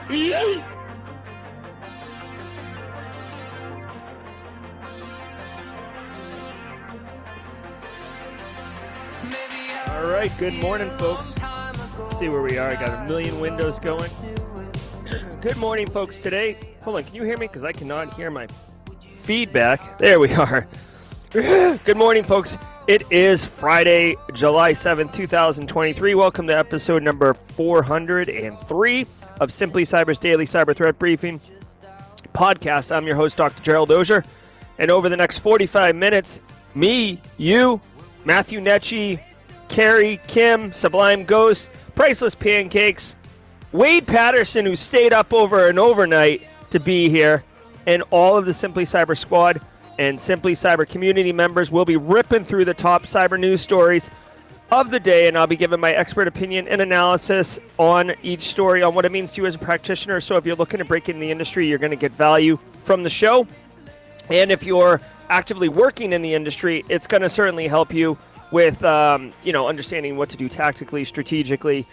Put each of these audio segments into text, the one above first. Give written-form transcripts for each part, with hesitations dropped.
All right, good morning, folks. Let's see where we are. I got a million windows going. Good morning, folks. Today, hold on, can you hear me? Because I cannot hear my feedback. There we are. Good morning, folks. It is Friday, July 7th, 2023. Welcome to episode number 403 of Simply Cyber's Daily Cyber Threat Briefing podcast. I'm your host, Dr. Gerald Auger. And over the next 45 minutes, me, you, Matthew Netchie, Carrie, Kim, Sublime Ghost, Priceless Pancakes, Wade Patterson, who stayed up over an overnight to be here, and all of the Simply Cyber squad and Simply Cyber community members will be ripping through the top cyber news stories of the day, and I'll be giving my expert opinion and analysis on each story, on what it means to you as a practitioner. So if you're looking to break into the industry, you're going to get value from the show. And if you're actively working in the industry, it's going to certainly help you with understanding what to do tactically, strategically.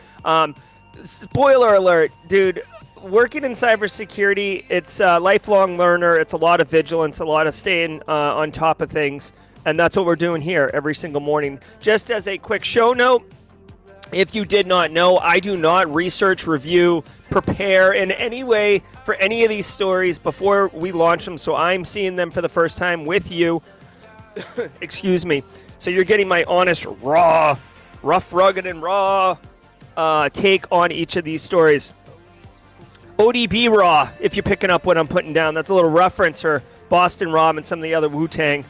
Spoiler alert, dude. Working in cybersecurity, it's a lifelong learner. It's a lot of vigilance, a lot of staying on top of things. And that's what we're doing here every single morning. Just as a quick show note, if you did not know, I do not research, review, prepare in any way for any of these stories before we launch them. So I'm seeing them for the first time with you. Excuse me. So you're getting my honest, raw, rough, rugged, and raw take on each of these stories. ODB Raw, if you're picking up what I'm putting down. That's a little reference for Boston Rob and some of the other Wu-Tang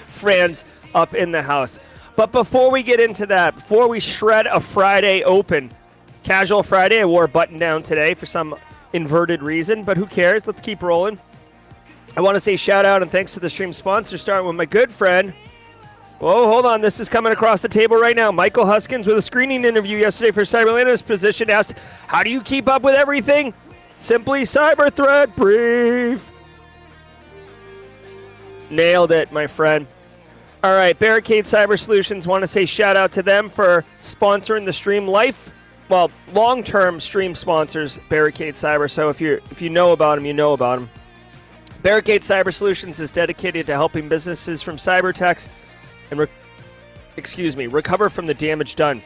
friends up in the house. But before we get into that, before we shred a Friday open, casual Friday, I wore a button down today for some inverted reason, but who cares? Let's keep rolling. I want to say shout out and thanks to the stream sponsor, starting with my good friend. Whoa, hold on. This is coming across the table right now. Michael Huskins, with a screening interview yesterday for Cyber Analyst position, asked, how do you keep up with everything? Simply Cyber Threat Brief. Nailed it, my friend. All right, Barricade Cyber Solutions, want to say shout out to them for sponsoring the stream. Long-term stream sponsors, Barricade Cyber. So if you know about them, you know about them. Barricade Cyber Solutions is dedicated to helping businesses from cyber attacks and recover from the damage done.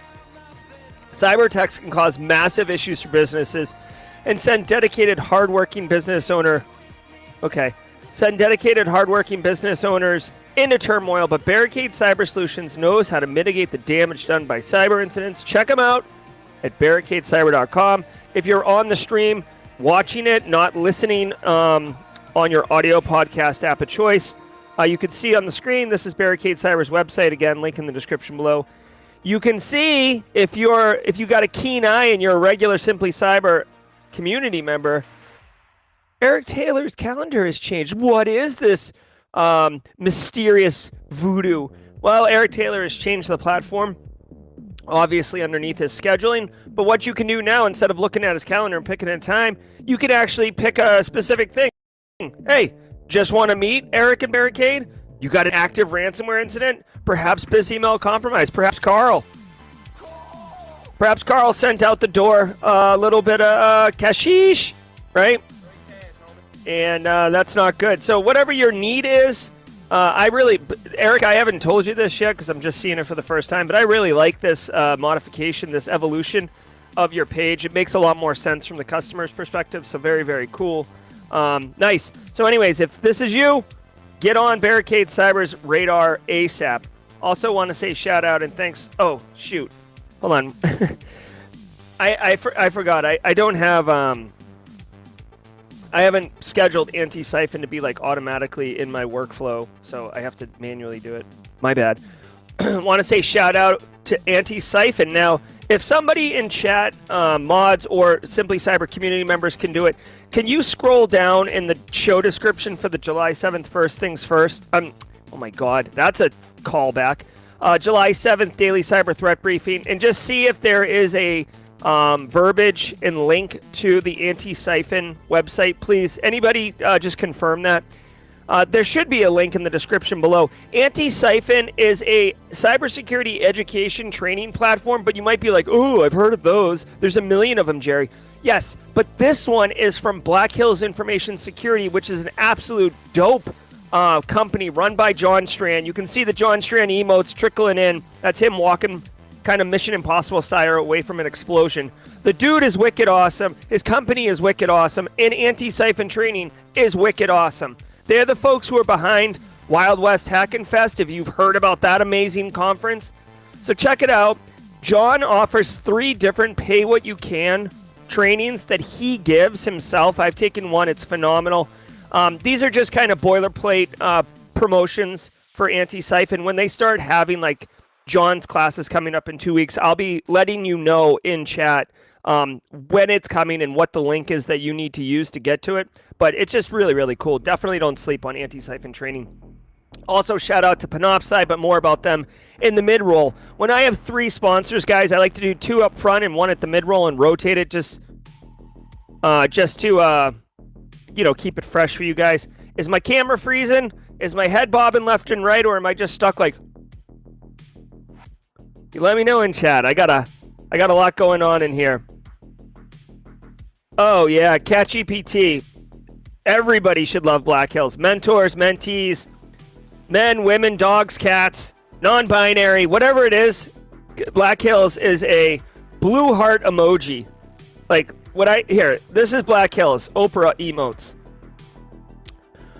Cyber attacks can cause massive issues for businesses and send dedicated, hardworking business owners into turmoil, but Barricade Cyber Solutions knows how to mitigate the damage done by cyber incidents. Check them out at barricadecyber.com. If you're on the stream, watching it, not listening on your audio podcast app of choice, you can see on the screen, this is Barricade Cyber's website. Again, link in the description below. You can see if you got a keen eye and you're a regular Simply Cyber community member, Eric Taylor's calendar has changed. What is this mysterious voodoo? Well, Eric Taylor has changed the platform, obviously underneath his scheduling. But what you can do now, instead of looking at his calendar and picking a time, you can actually pick a specific thing. Hey, just want to meet Eric and Barricade? You got an active ransomware incident? Perhaps BizEmail compromise? Perhaps Carl sent out the door a little bit of cashish, right? And that's not good. So whatever your need is, Eric, I haven't told you this yet because I'm just seeing it for the first time, but I really like this modification, this evolution of your page. It makes a lot more sense from the customer's perspective, so very, very cool. Nice. So anyways, if this is you, get on Barricade Cyber's radar ASAP. Also want to say shout out and thanks. Oh, shoot. Hold on. I forgot. I don't have I haven't scheduled Antisyphon to be like automatically in my workflow, so I have to manually do it. My bad. Want to say shout out to Antisyphon. Now, if somebody in chat, mods or Simply Cyber community members can do it, can you scroll down in the show description for the July 7th First Things First? Oh my God, that's a callback. July 7th Daily Cyber Threat Briefing, and just see if there is a verbiage and link to the Antisyphon website, please. Anybody just confirm that? There should be a link in the description below. Antisyphon is a cybersecurity education training platform, but you might be like, "Ooh, I've heard of those. There's a million of them, Jerry." Yes, but this one is from Black Hills Information Security, which is an absolute dope company run by John Strand. You can see the John Strand emotes trickling in. That's him walking kind of Mission Impossible style away from an explosion. The dude is wicked awesome. His company is wicked awesome. And Antisyphon training is wicked awesome. They're the folks who are behind Wild West Hackin' Fest, if you've heard about that amazing conference. So check it out. John offers 3 different pay-what-you-can trainings that he gives himself. I've taken one. It's phenomenal. These are just kind of boilerplate promotions for Antisyphon. When they start having, like, John's classes coming up in 2 weeks, I'll be letting you know in chat when it's coming and what the link is that you need to use to get to it. But it's just really, really cool. Definitely don't sleep on Antisyphon training. Also, shout out to Panoptcy, but more about them in the mid-roll. When I have 3 sponsors, guys, I like to do 2 up front and 1 at the mid-roll and rotate it just to, keep it fresh for you guys. Is my camera freezing? Is my head bobbing left and right, or am I just stuck like... You let me know in chat. I got a lot going on in here. Oh, yeah, CatGPT. Everybody should love Black Hills. Mentors, mentees, men, women, dogs, cats, non-binary, whatever it is. Black Hills is a blue heart emoji. Like, this is Black Hills, Oprah emotes.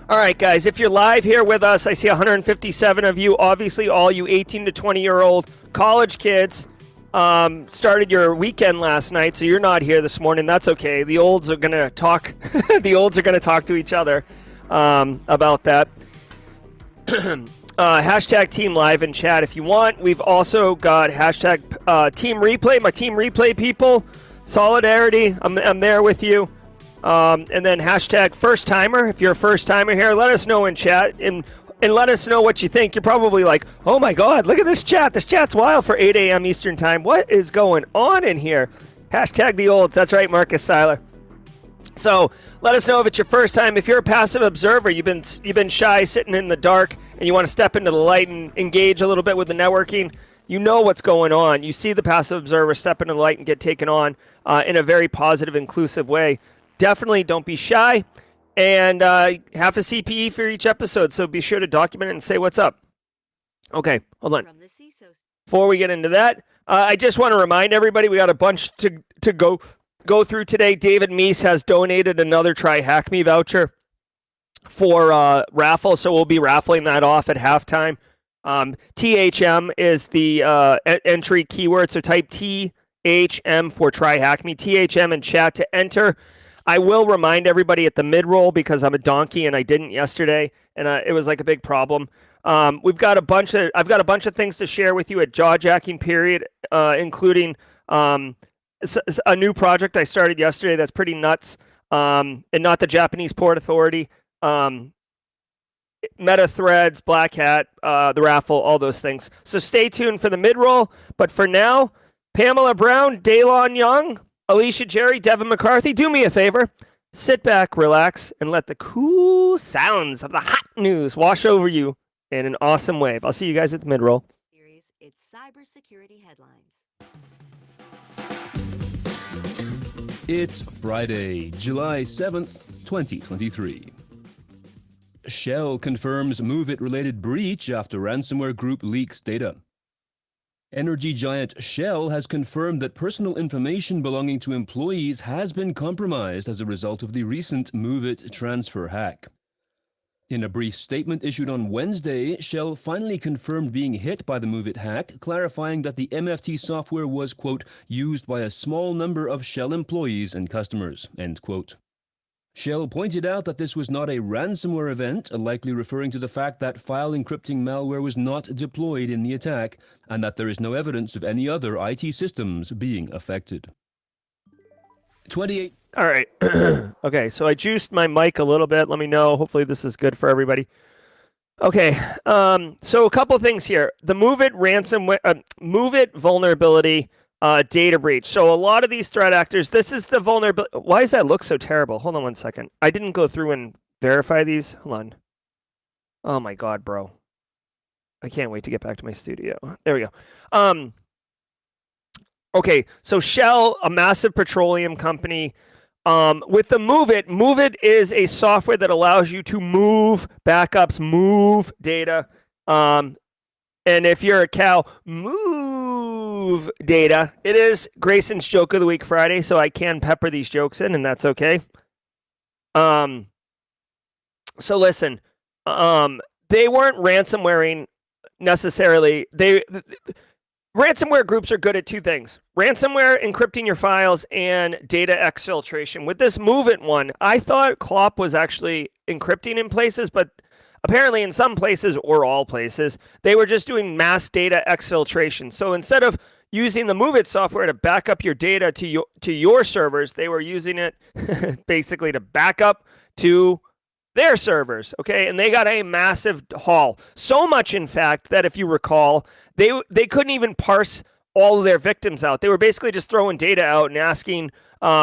All right, guys, if you're live here with us, I see 157 of you. Obviously, all you 18 to 20-year-old college kids started your weekend last night, so you're not here this morning. That's okay. The olds are going to talk. The olds are going to talk to each other about that. Hashtag Team Live in chat if you want. We've also got hashtag Team Replay, my Team Replay people. Solidarity, I'm there with you. And then hashtag First Timer. If you're a first timer here, let us know in chat and let us know what you think. You're probably like, oh my God, look at this chat. This chat's wild for 8 a.m. Eastern time. What is going on in here? Hashtag the olds. That's right, Marcus Seiler. So let us know if it's your first time. If you're a passive observer, you've been shy, sitting in the dark, and you want to step into the light and engage a little bit with the networking, you know what's going on. You see the passive observer step into the light and get taken on in a very positive, inclusive way. Definitely don't be shy. And half a CPE for each episode, so be sure to document it and say what's up. Okay, hold on. Before we get into that, I just want to remind everybody we got a bunch to go through today. David Meese has donated another Try Hack Me voucher for raffle, so we'll be raffling that off at halftime. THM is the entry keyword, so type THM for Try Hack Me. THM in chat to enter. I will remind everybody at the mid-roll because I'm a donkey and I didn't yesterday, and it was like a big problem. I've got a bunch of things to share with you at jaw-jacking period, including a new project I started yesterday that's pretty nuts, and not the Japanese Port Authority, Meta Threads, Black Hat, the raffle, all those things. So stay tuned for the mid-roll. But for now, Pamela Brown, Daylon Young, Alicia Jerry, Devin McCarthy, do me a favor. Sit back, relax, and let the cool sounds of the hot news wash over you in an awesome wave. I'll see you guys at the mid-roll. It's cybersecurity headlines. It's Friday, July 7th, 2023. Shell confirms MoveIt-related breach after ransomware group leaks data. Energy giant Shell has confirmed that personal information belonging to employees has been compromised as a result of the recent MoveIt transfer hack. In a brief statement issued on Wednesday, Shell finally confirmed being hit by the MoveIt hack, clarifying that the MFT software was, quote, used by a small number of Shell employees and customers, end quote. Shell pointed out that this was not a ransomware event, likely referring to the fact that file encrypting malware was not deployed in the attack, and that there is no evidence of any other IT systems being affected. 28. All right. Okay, so I juiced my mic a little bit. Let me know. Hopefully this is good for everybody. Okay, so a couple things here. The MoveIt ransomware, MoveIt vulnerability, data breach. So a lot of these threat actors, this is the vulnerability. Why does that look so terrible? Hold on one second. I didn't go through and verify these. Hold on. Oh my God, bro. I can't wait to get back to my studio. There we go. Okay, so Shell, a massive petroleum company, with the Move It is a software that allows you to move backups, move data. And if you're a cow, move data. It is Grayson's Joke of the Week Friday, so I can pepper these jokes in, and that's okay. So listen, they weren't ransomwaring necessarily. Ransomware groups are good at two things: ransomware, encrypting your files, and data exfiltration. With this Move It one, I thought Klopp was actually encrypting in places, but apparently in some places, or all places, they were just doing mass data exfiltration. So instead of using the Move It software to back up your data to your servers, they were using it basically to back up to their servers, okay? And they got a massive haul. So much, in fact, that if you recall, they couldn't even parse all of their victims out. They were basically just throwing data out and asking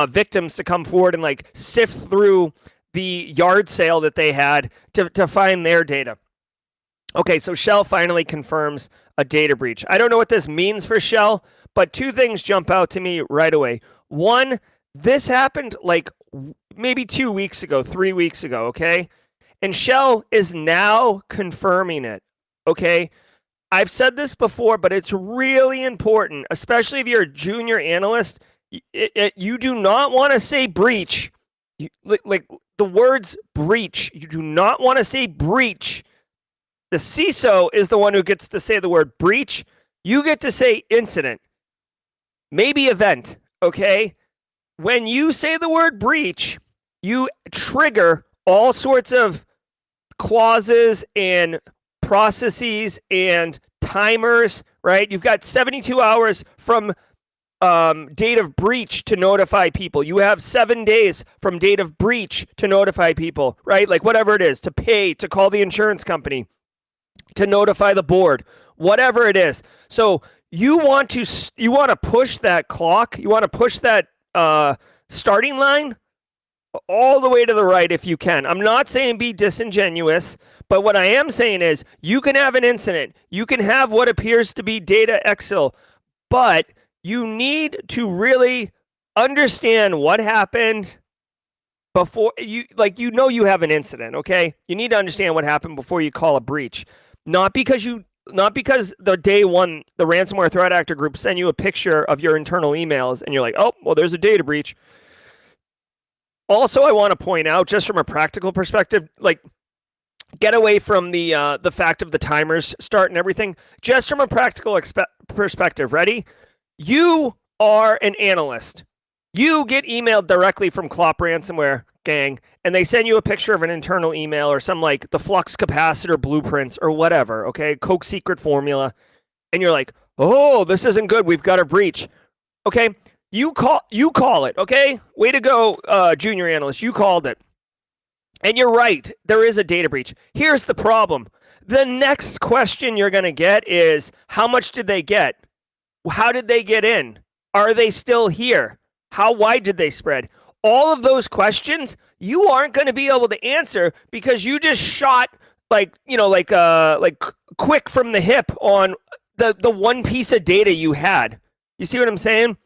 victims to come forward and like sift through the yard sale that they had to find their data. Okay, so Shell finally confirms a data breach. I don't know what this means for Shell, but two things jump out to me right away. One, this happened like maybe 2 weeks ago, 3 weeks ago, okay? And Shell is now confirming it, okay? I've said this before, but it's really important, especially if you're a junior analyst. You do not want to say breach. Like the words breach. You do not want to say breach. The CISO is the one who gets to say the word breach. You get to say incident, maybe event, okay? When you say the word breach, you trigger all sorts of clauses and processes and timers, right? You've got 72 hours from date of breach to notify people. You have 7 days from date of breach to notify people, right? Like whatever it is, to pay, to call the insurance company, to notify the board, whatever it is. So you want to push that clock. You want to push that starting line all the way to the right if you can. I'm not saying be disingenuous, but what I am saying is you can have an incident. You can have what appears to be data exfil, but you need to really understand what happened before you you have an incident, okay? You need to understand what happened before you call a breach. Not because the day one, the ransomware threat actor group send you a picture of your internal emails and you're like, oh, well, there's a data breach. Also, I want to point out, just from a practical perspective, like get away from the fact of the timers start and everything. Just from a practical perspective, ready? You are an analyst. You get emailed directly from Klopp ransomware gang, and they send you a picture of an internal email or some like the flux capacitor blueprints or whatever, okay? Coke secret formula. And you're like, oh, this isn't good. We've got a breach. Okay, you call it, okay? Way to go, junior analyst. You called it. And you're right. There is a data breach. Here's the problem. The next question you're going to get is, how much did they get? How did they get in? Are they still here? How wide did they spread? All of those questions you aren't going to be able to answer because you just shot like quick from the hip on the one piece of data you had. You see what I'm saying?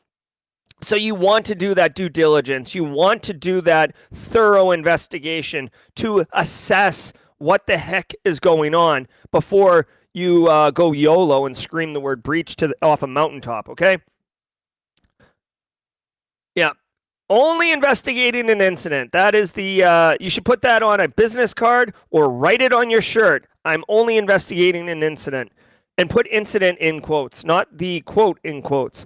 So you want to do that due diligence. You want to do that thorough investigation to assess what the heck is going on before you go YOLO and scream the word breach off a mountaintop, okay? Yeah. Only investigating an incident. That is the, you should put that on a business card or write it on your shirt. I'm only investigating an incident. And put incident in quotes, not the quote in quotes.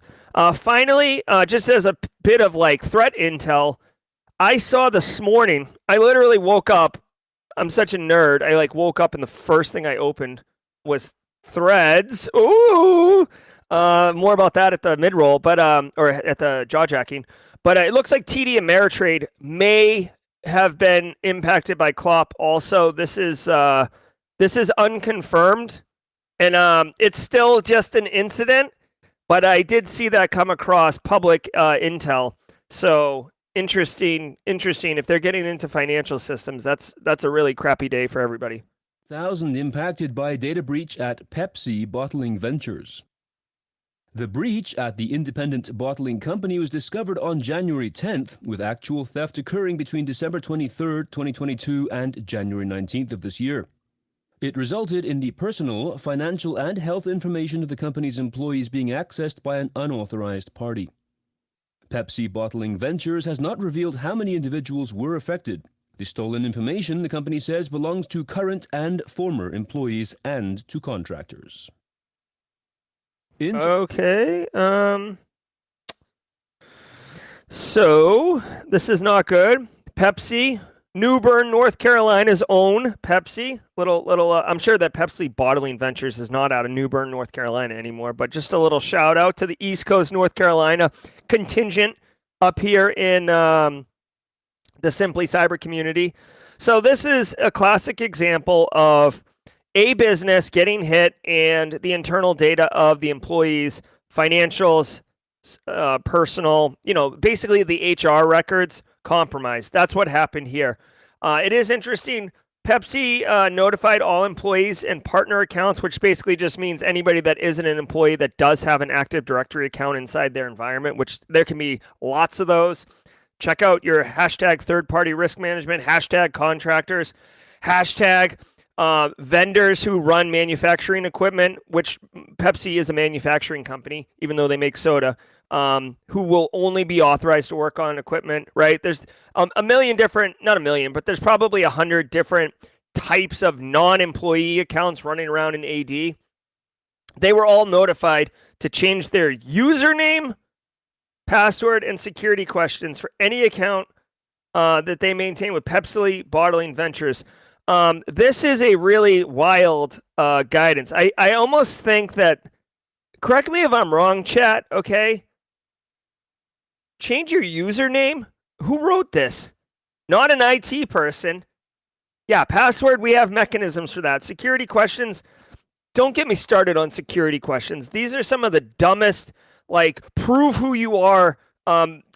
Finally, just as a bit of like threat intel, I saw this morning, I literally woke up. I'm such a nerd. I like woke up and the first thing I opened was Threads. Ooh. More about that at the mid-roll, but or at the jaw jacking. But it looks like TD Ameritrade may have been impacted by Klopp. Also, this is unconfirmed, and it's still just an incident. But I did see that come across public intel. So interesting. If they're getting into financial systems, that's a really crappy day for everybody. 1,000 impacted by data breach at Pepsi Bottling Ventures. The breach at the independent bottling company was discovered on January 10th, with actual theft occurring between December 23rd, 2022 and January 19th of this year. It resulted in the personal, financial, and health information of the company's employees being accessed by an unauthorized party. Pepsi Bottling Ventures has not revealed how many individuals were affected. The stolen information, the company says, belongs to current and former employees and to contractors. Okay. So this is not good. Pepsi, New Bern, North Carolina's own Pepsi. I'm sure that Pepsi Bottling Ventures is not out of New Bern, North Carolina anymore, but just a little shout out to the East Coast, North Carolina contingent up here in the Simply Cyber community. So this is a classic example of a business getting hit and the internal data of the employees, financials, personal, basically the HR records compromised. That's what happened here. It is interesting. Pepsi notified all employees and partner accounts, which basically just means anybody that isn't an employee that does have an Active Directory account inside their environment, which there can be lots of those. Check out your hashtag third-party risk management, hashtag contractors, hashtag vendors who run manufacturing equipment, which Pepsi is a manufacturing company, even though they make soda, who will only be authorized to work on equipment, right? There's a million different, not a million, but there's probably 100 different types of non-employee accounts running around in AD. They were all notified to change their username, password, and security questions for any account that they maintain with Pepsi Bottling Ventures. This is a really wild guidance. I almost think that, correct me if I'm wrong, chat, okay? Change your username? Who wrote this? Not an IT person. Yeah, password, we have mechanisms for that. Security questions, don't get me started on security questions. These are some of the dumbest, prove who you are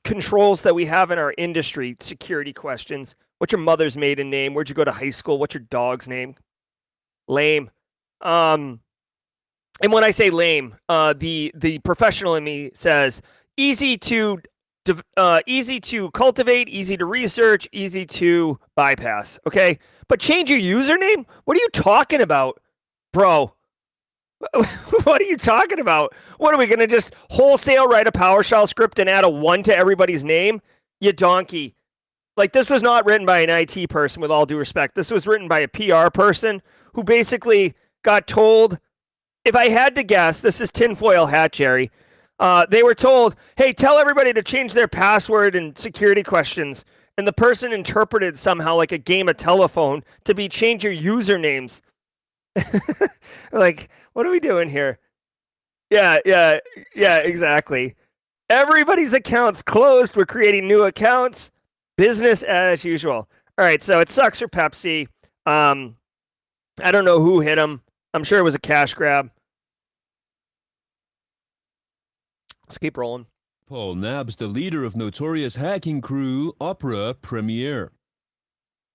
controls that we have in our industry. Security questions. What's your mother's maiden name? Where'd you go to high school? What's your dog's name? Lame. And when I say lame, the professional in me says easy to cultivate, easy to research, easy to bypass. Okay, but change your username? What are you talking about, bro? What are you talking about? What are we gonna just wholesale write a PowerShell script and add a 1 to everybody's name? You donkey. This was not written by an IT person, with all due respect. This was written by a PR person who basically got told, if I had to guess, this is tinfoil hat, Jerry. They were told, hey, tell everybody to change their password and security questions. And the person interpreted somehow like a game of telephone to be change your usernames. What are we doing here? Yeah, exactly. Everybody's account's closed. We're creating new accounts. Business as usual. All right, so it sucks for Pepsi. I don't know who hit him. I'm sure it was a cash grab. Let's keep rolling. Paul nabs the leader of notorious hacking crew, Opera Premier.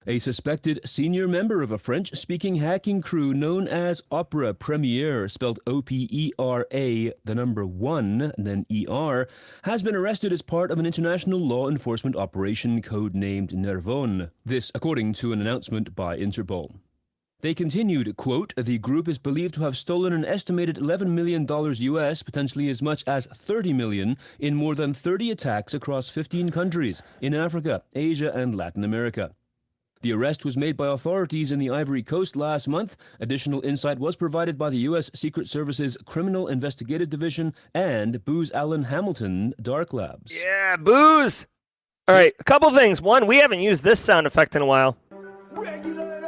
A suspected senior member of a French-speaking hacking crew known as Opera Premier, spelled O-P-E-R-A, the number 1, then E-R, has been arrested as part of an international law enforcement operation codenamed Nervon. This, according to an announcement by Interpol. They continued, quote, the group is believed to have stolen an estimated $11 million US, potentially as much as $30 million, in more than 30 attacks across 15 countries in Africa, Asia, and Latin America. The arrest was made by authorities in the Ivory Coast last month. Additional insight was provided by the U.S. Secret Service's Criminal Investigative Division and Booz Allen Hamilton Dark Labs. Yeah, Booz! All right, a couple things. One, we haven't used this sound effect in a while. Regulators!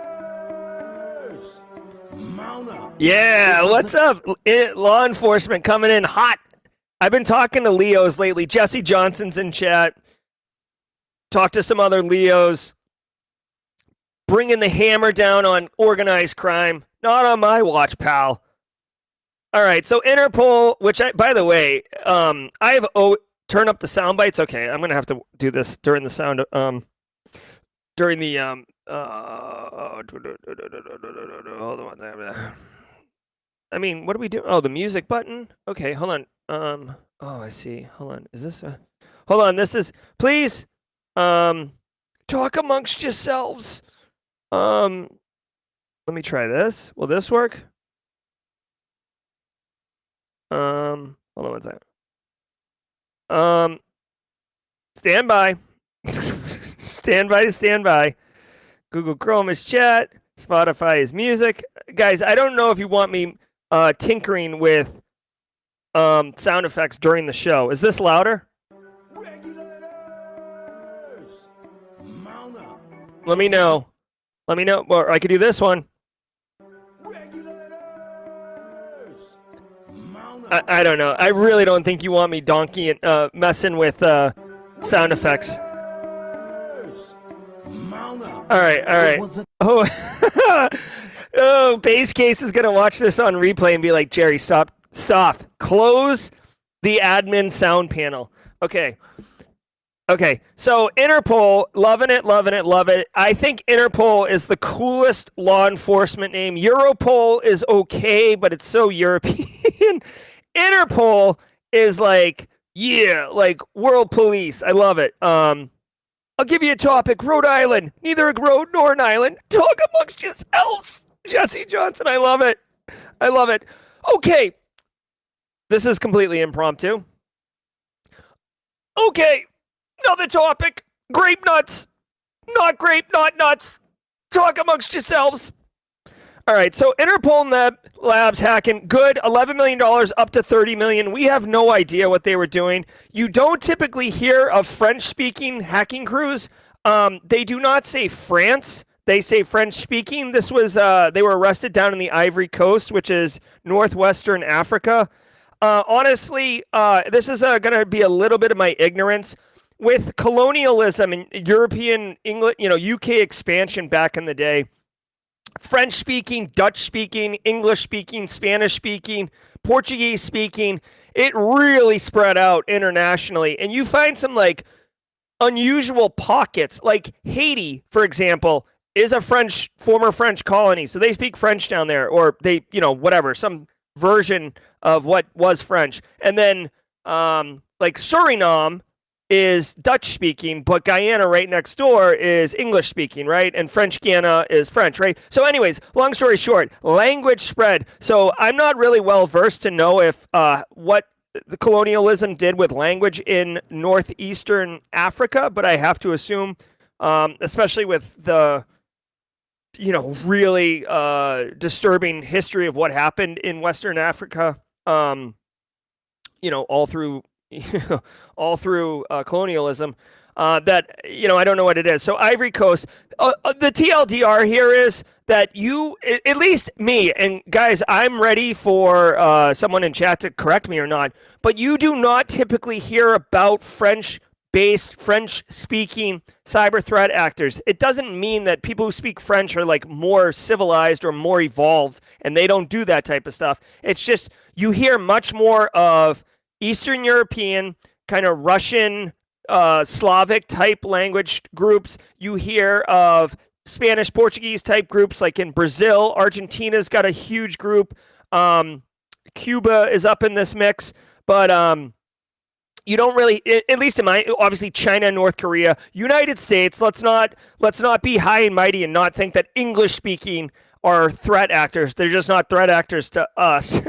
Mount up. Yeah, what's up? Law enforcement coming in hot. I've been talking to Leos lately. Jesse Johnson's in chat. Talked to some other Leos. Bringing the hammer down on organized crime. Not on my watch, pal. All right, so Interpol, which by the way, I have turn up the sound bites. Okay, I'm gonna have to do this during the Hold on one second. I mean, what do we do? Oh, the music button. Okay, hold on. Oh, I see. Hold on. Is this a? Hold on. This is. Please. Talk amongst yourselves. Let me try this. Will this work? Hold on one second. Stand by. Stand by to stand by. Google Chrome is chat. Spotify is music. Guys, I don't know if you want me tinkering with sound effects during the show. Is this louder? Regulators, mount up. Let me know. Let me know. Or I could do this one. Regulators, mount up. I don't know. I really don't think you want me donkeying, messing with sound effects. Mount up. All right. Oh, oh, Base Case is gonna watch this on replay and be like, Jerry, stop. Close the admin sound panel. Okay. So Interpol, loving it. I think Interpol is the coolest law enforcement name. Europol is okay, but it's so European. Interpol is like, yeah, like world police. I love it. I'll give you a topic. Rhode Island. Neither a road nor an island. Talk amongst yourselves. Jesse Johnson. I love it. Okay. This is completely impromptu. Okay. Another topic. Grape nuts. Not grape, not nuts. Talk amongst yourselves. All right. So Interpol Labs hacking. Good. $11 million up to $30 million. We have no idea what they were doing. You don't typically hear of French-speaking hacking crews. They do not say France. They say French-speaking. This was they were arrested down in the Ivory Coast, which is northwestern Africa. Honestly, this is going to be a little bit of my ignorance. With colonialism and European, English, UK expansion back in the day, French-speaking, Dutch-speaking, English-speaking, Spanish-speaking, Portuguese-speaking, it really spread out internationally. And you find some like unusual pockets, like Haiti, for example, is a former French colony. So they speak French down there, or they, whatever, some version of what was French. And then like Suriname is Dutch speaking, but Guyana right next door is English speaking, right? And French Guiana is French, right? So anyways, long story short, language spread. So I'm not really well versed to know if what the colonialism did with language in northeastern Africa, but I have to assume, especially with the really disturbing history of what happened in Western Africa, all through colonialism, that I don't know what it is. So Ivory Coast, the TLDR here is that you, at least me, and guys, I'm ready for someone in chat to correct me or not, but you do not typically hear about French-based, French-speaking cyber threat actors. It doesn't mean that people who speak French are like more civilized or more evolved, and they don't do that type of stuff. It's just you hear much more of Eastern European, kind of Russian, Slavic type language groups. You hear of Spanish, Portuguese type groups, like in Brazil. Argentina's got a huge group. Cuba is up in this mix, but you don't really, at least in my, obviously China, North Korea, United States. Let's not be high and mighty and not think that English speaking are threat actors. They're just not threat actors to us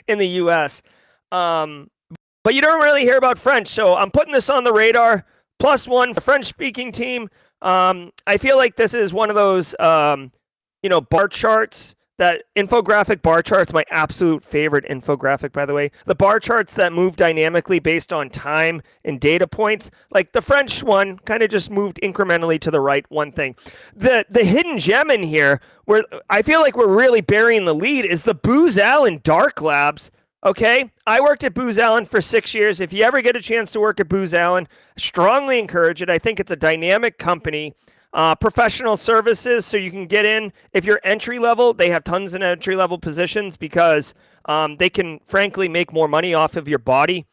in the U.S. But you don't really hear about French, so I'm putting this on the radar. +1 for the French-speaking team. I feel like this is one of those, bar charts, that infographic bar charts, my absolute favorite infographic, by the way. The bar charts that move dynamically based on time and data points. Like the French one kind of just moved incrementally to the right, one thing. The hidden gem in here, where I feel like we're really burying the lead, is the Booz Allen Dark Labs. Okay, I worked at Booz Allen for 6 years. If you ever get a chance to work at Booz Allen, strongly encourage it. I think it's a dynamic company. Professional services, so you can get in. If you're entry level, they have tons of entry level positions because they can frankly make more money off of your body.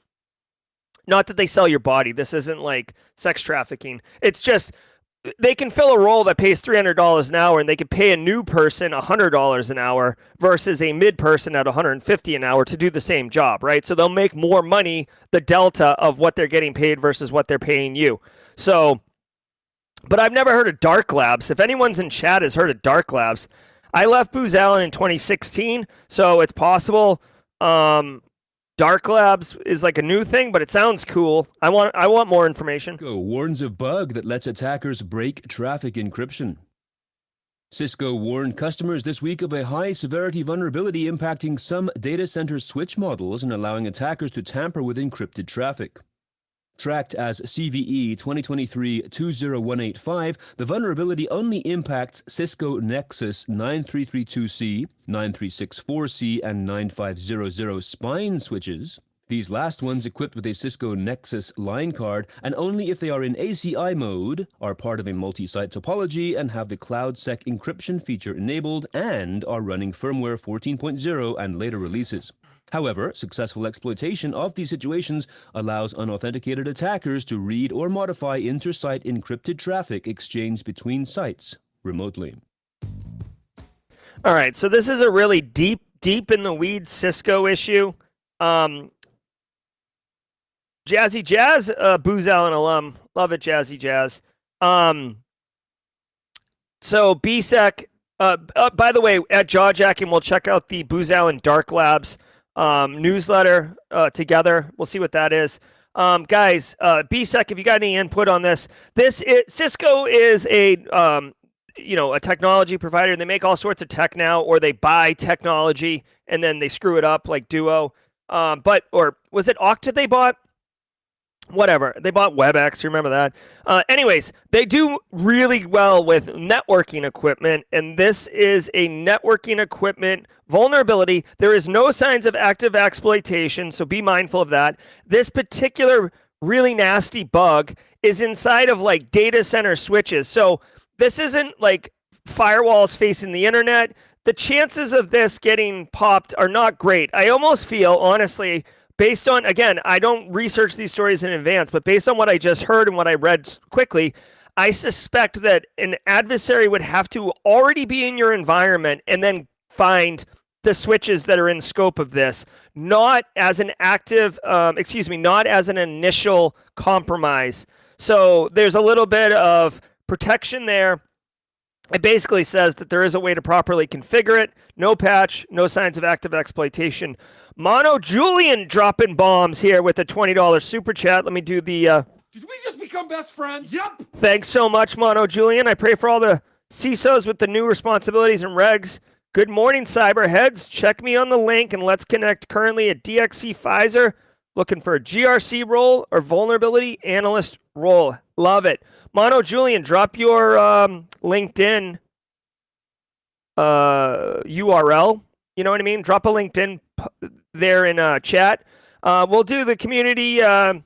Not that they sell your body. This isn't like sex trafficking. It's just they can fill a role that pays $300 an hour, and they could pay a new person $100 an hour versus a mid person at $150 an hour to do the same job, right? So they'll make more money, the delta of what they're getting paid versus what they're paying you. So, but I've never heard of dark labs. If anyone's in chat has heard of dark labs, I left Booz Allen in 2016, so it's possible. Dark labs is like a new thing, but it sounds cool. I want more information. Cisco warns of bug that lets attackers break traffic encryption. Cisco warned customers this week of a high-severity vulnerability impacting some data center switch models and allowing attackers to tamper with encrypted traffic. Tracked as CVE 2023-20185, the vulnerability only impacts Cisco Nexus 9332C, 9364C, and 9500 spine switches. These last ones equipped with a Cisco Nexus line card, and only if they are in ACI mode, are part of a multi-site topology, and have the CloudSec encryption feature enabled, and are running firmware 14.0 and later releases. However, successful exploitation of these situations allows unauthenticated attackers to read or modify inter-site encrypted traffic exchanged between sites remotely. All right, so this is a really deep in the weeds Cisco issue. Jazzy Jazz, Booz Allen alum, love it, Jazzy Jazz. So BSEC, by the way, at Jawjacking, we'll check out the Booz Allen Dark Labs newsletter together. We'll see what that is. Guys, BSEC, if you got any input on this, Cisco is a a technology provider. They make all sorts of tech now, or they buy technology and then they screw it up like Duo. Or was it Okta they bought? Whatever. They bought WebEx. Remember that? Anyways, they do really well with networking equipment, and this is a networking equipment vulnerability. There is no signs of active exploitation, so be mindful of that. This particular really nasty bug is inside of like data center switches. So this isn't like firewalls facing the internet. The chances of this getting popped are not great. I almost feel, honestly, based on, again, I don't research these stories in advance, but based on what I just heard and what I read quickly, I suspect that an adversary would have to already be in your environment and then find the switches that are in scope of this, not as an active, not as an initial compromise. So there's a little bit of protection there. It basically says that there is a way to properly configure it. No patch, no signs of active exploitation. Mono Julian dropping bombs here with a $20 super chat. Let me do the... Did we just become best friends? Yep. Thanks so much, Mono Julian. I pray for all the CISOs with the new responsibilities and regs. Good morning, cyberheads. Check me on the link and let's connect. Currently at DXC Pfizer, looking for a GRC role or vulnerability analyst role. Love it. Mono Julian, drop your LinkedIn URL. You know what I mean? Drop a LinkedIn there in chat. We'll do the community,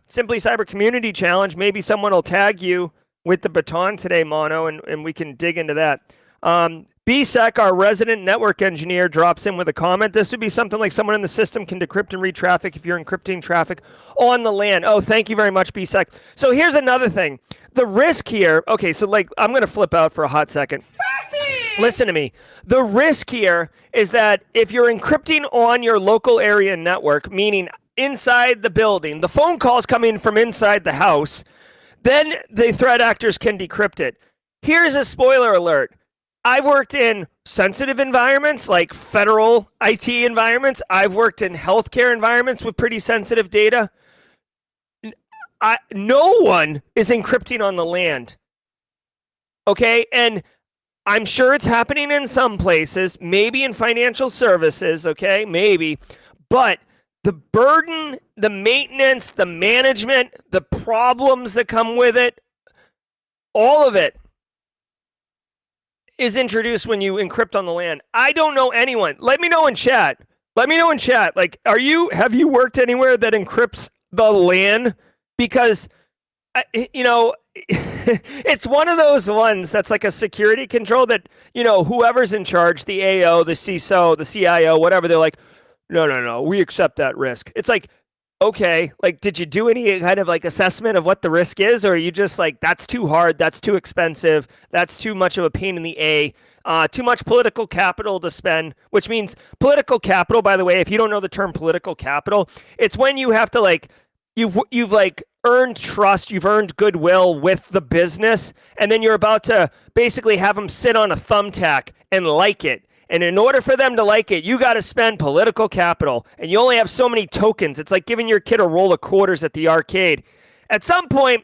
Simply Cyber Community Challenge. Maybe someone will tag you with the baton today, Mono, and we can dig into that. BSEC, our resident network engineer, drops in with a comment. This would be something like someone in the system can decrypt and read traffic if you're encrypting traffic on the LAN. Oh, thank you very much, BSEC. So here's another thing. The risk here, okay, so like I'm going to flip out for a hot second. Listen to me. The risk here is that if you're encrypting on your local area network, meaning inside the building, the phone calls come in from inside the house, then the threat actors can decrypt it. Here's a spoiler alert. I've worked in sensitive environments like federal IT environments. I've worked in healthcare environments with pretty sensitive data. No one is encrypting on the land. Okay? And I'm sure it's happening in some places, maybe in financial services, okay? Maybe. But the burden, the maintenance, the management, the problems that come with it, all of it is introduced when you encrypt on the LAN. I don't know anyone. Let me know in chat. Like, have you worked anywhere that encrypts the LAN? Because, it's one of those ones that's like a security control that, whoever's in charge, the AO, the CISO, the CIO, whatever, they're like, no, we accept that risk. It's like, okay, like, did you do any kind of like assessment of what the risk is, or are you just like, that's too hard, that's too expensive, that's too much of a pain in the too much political capital to spend, which means political capital, by the way, if you don't know the term political capital, it's when you have to like, you've like earned trust, you've earned goodwill with the business, and then you're about to basically have them sit on a thumbtack and like it. And in order for them to like it, you got to spend political capital. And you only have so many tokens. It's like giving your kid a roll of quarters at the arcade. At some point,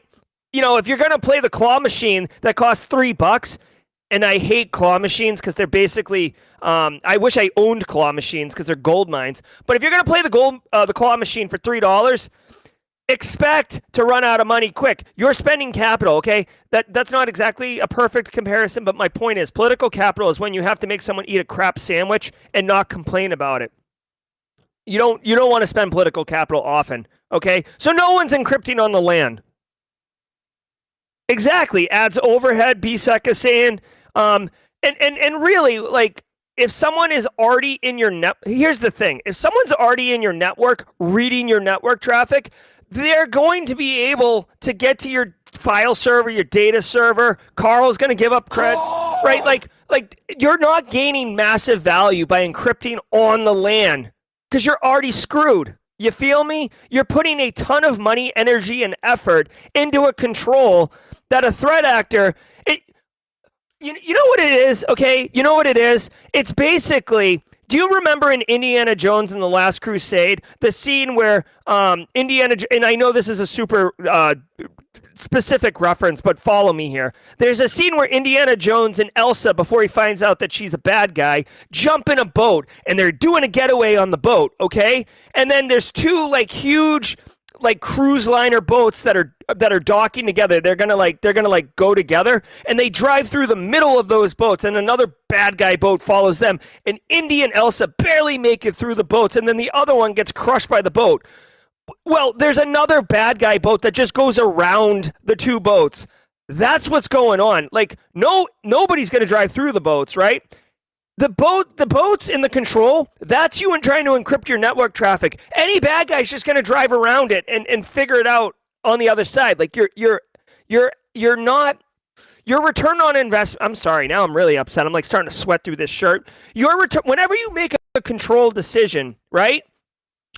you know, if you're going to play the claw machine that costs $3, and I hate claw machines because they're basically, I wish I owned claw machines because they're gold mines. But if you're going to play the claw machine for $3, expect to run out of money quick. You're spending capital, okay? That's not exactly a perfect comparison, but my point is political capital is when you have to make someone eat a crap sandwich and not complain about it. You don't want to spend political capital often, okay? So no one's encrypting on the LAN. Exactly. Adds overhead, BSEC is saying. And really, like, if someone is already in your here's the thing. If someone's already in your network, reading your network traffic, they're going to be able to get to your file server, your data server. Carl's going to give up creds, right? Like you're not gaining massive value by encrypting on the LAN because you're already screwed. You feel me? You're putting a ton of money, energy, and effort into a control that a threat actor, you know what it is, okay? You know what it is? It's basically, do you remember in Indiana Jones and the Last Crusade, the scene where Indiana, and I know this is a super specific reference, but follow me here. There's a scene where Indiana Jones and Elsa, before he finds out that she's a bad guy, jump in a boat, and they're doing a getaway on the boat, okay? And then there's two, like, huge, like, cruise liner boats that are docking together. They're gonna go together, and they drive through the middle of those boats, and another bad guy boat follows them, and Indy and Elsa barely make it through the boats, and then the other one gets crushed by the boat. Well, there's another bad guy boat that just goes around the two boats. That's what's going on. Like, nobody's gonna drive through the boats, right? The boats in the control, that's you and trying to encrypt your network traffic. Any bad guy's just going to drive around it and figure it out on the other side. Like you're not, your return on investment, I'm sorry, now I'm really upset. I'm like starting to sweat through this shirt. Your return, whenever you make a control decision, right?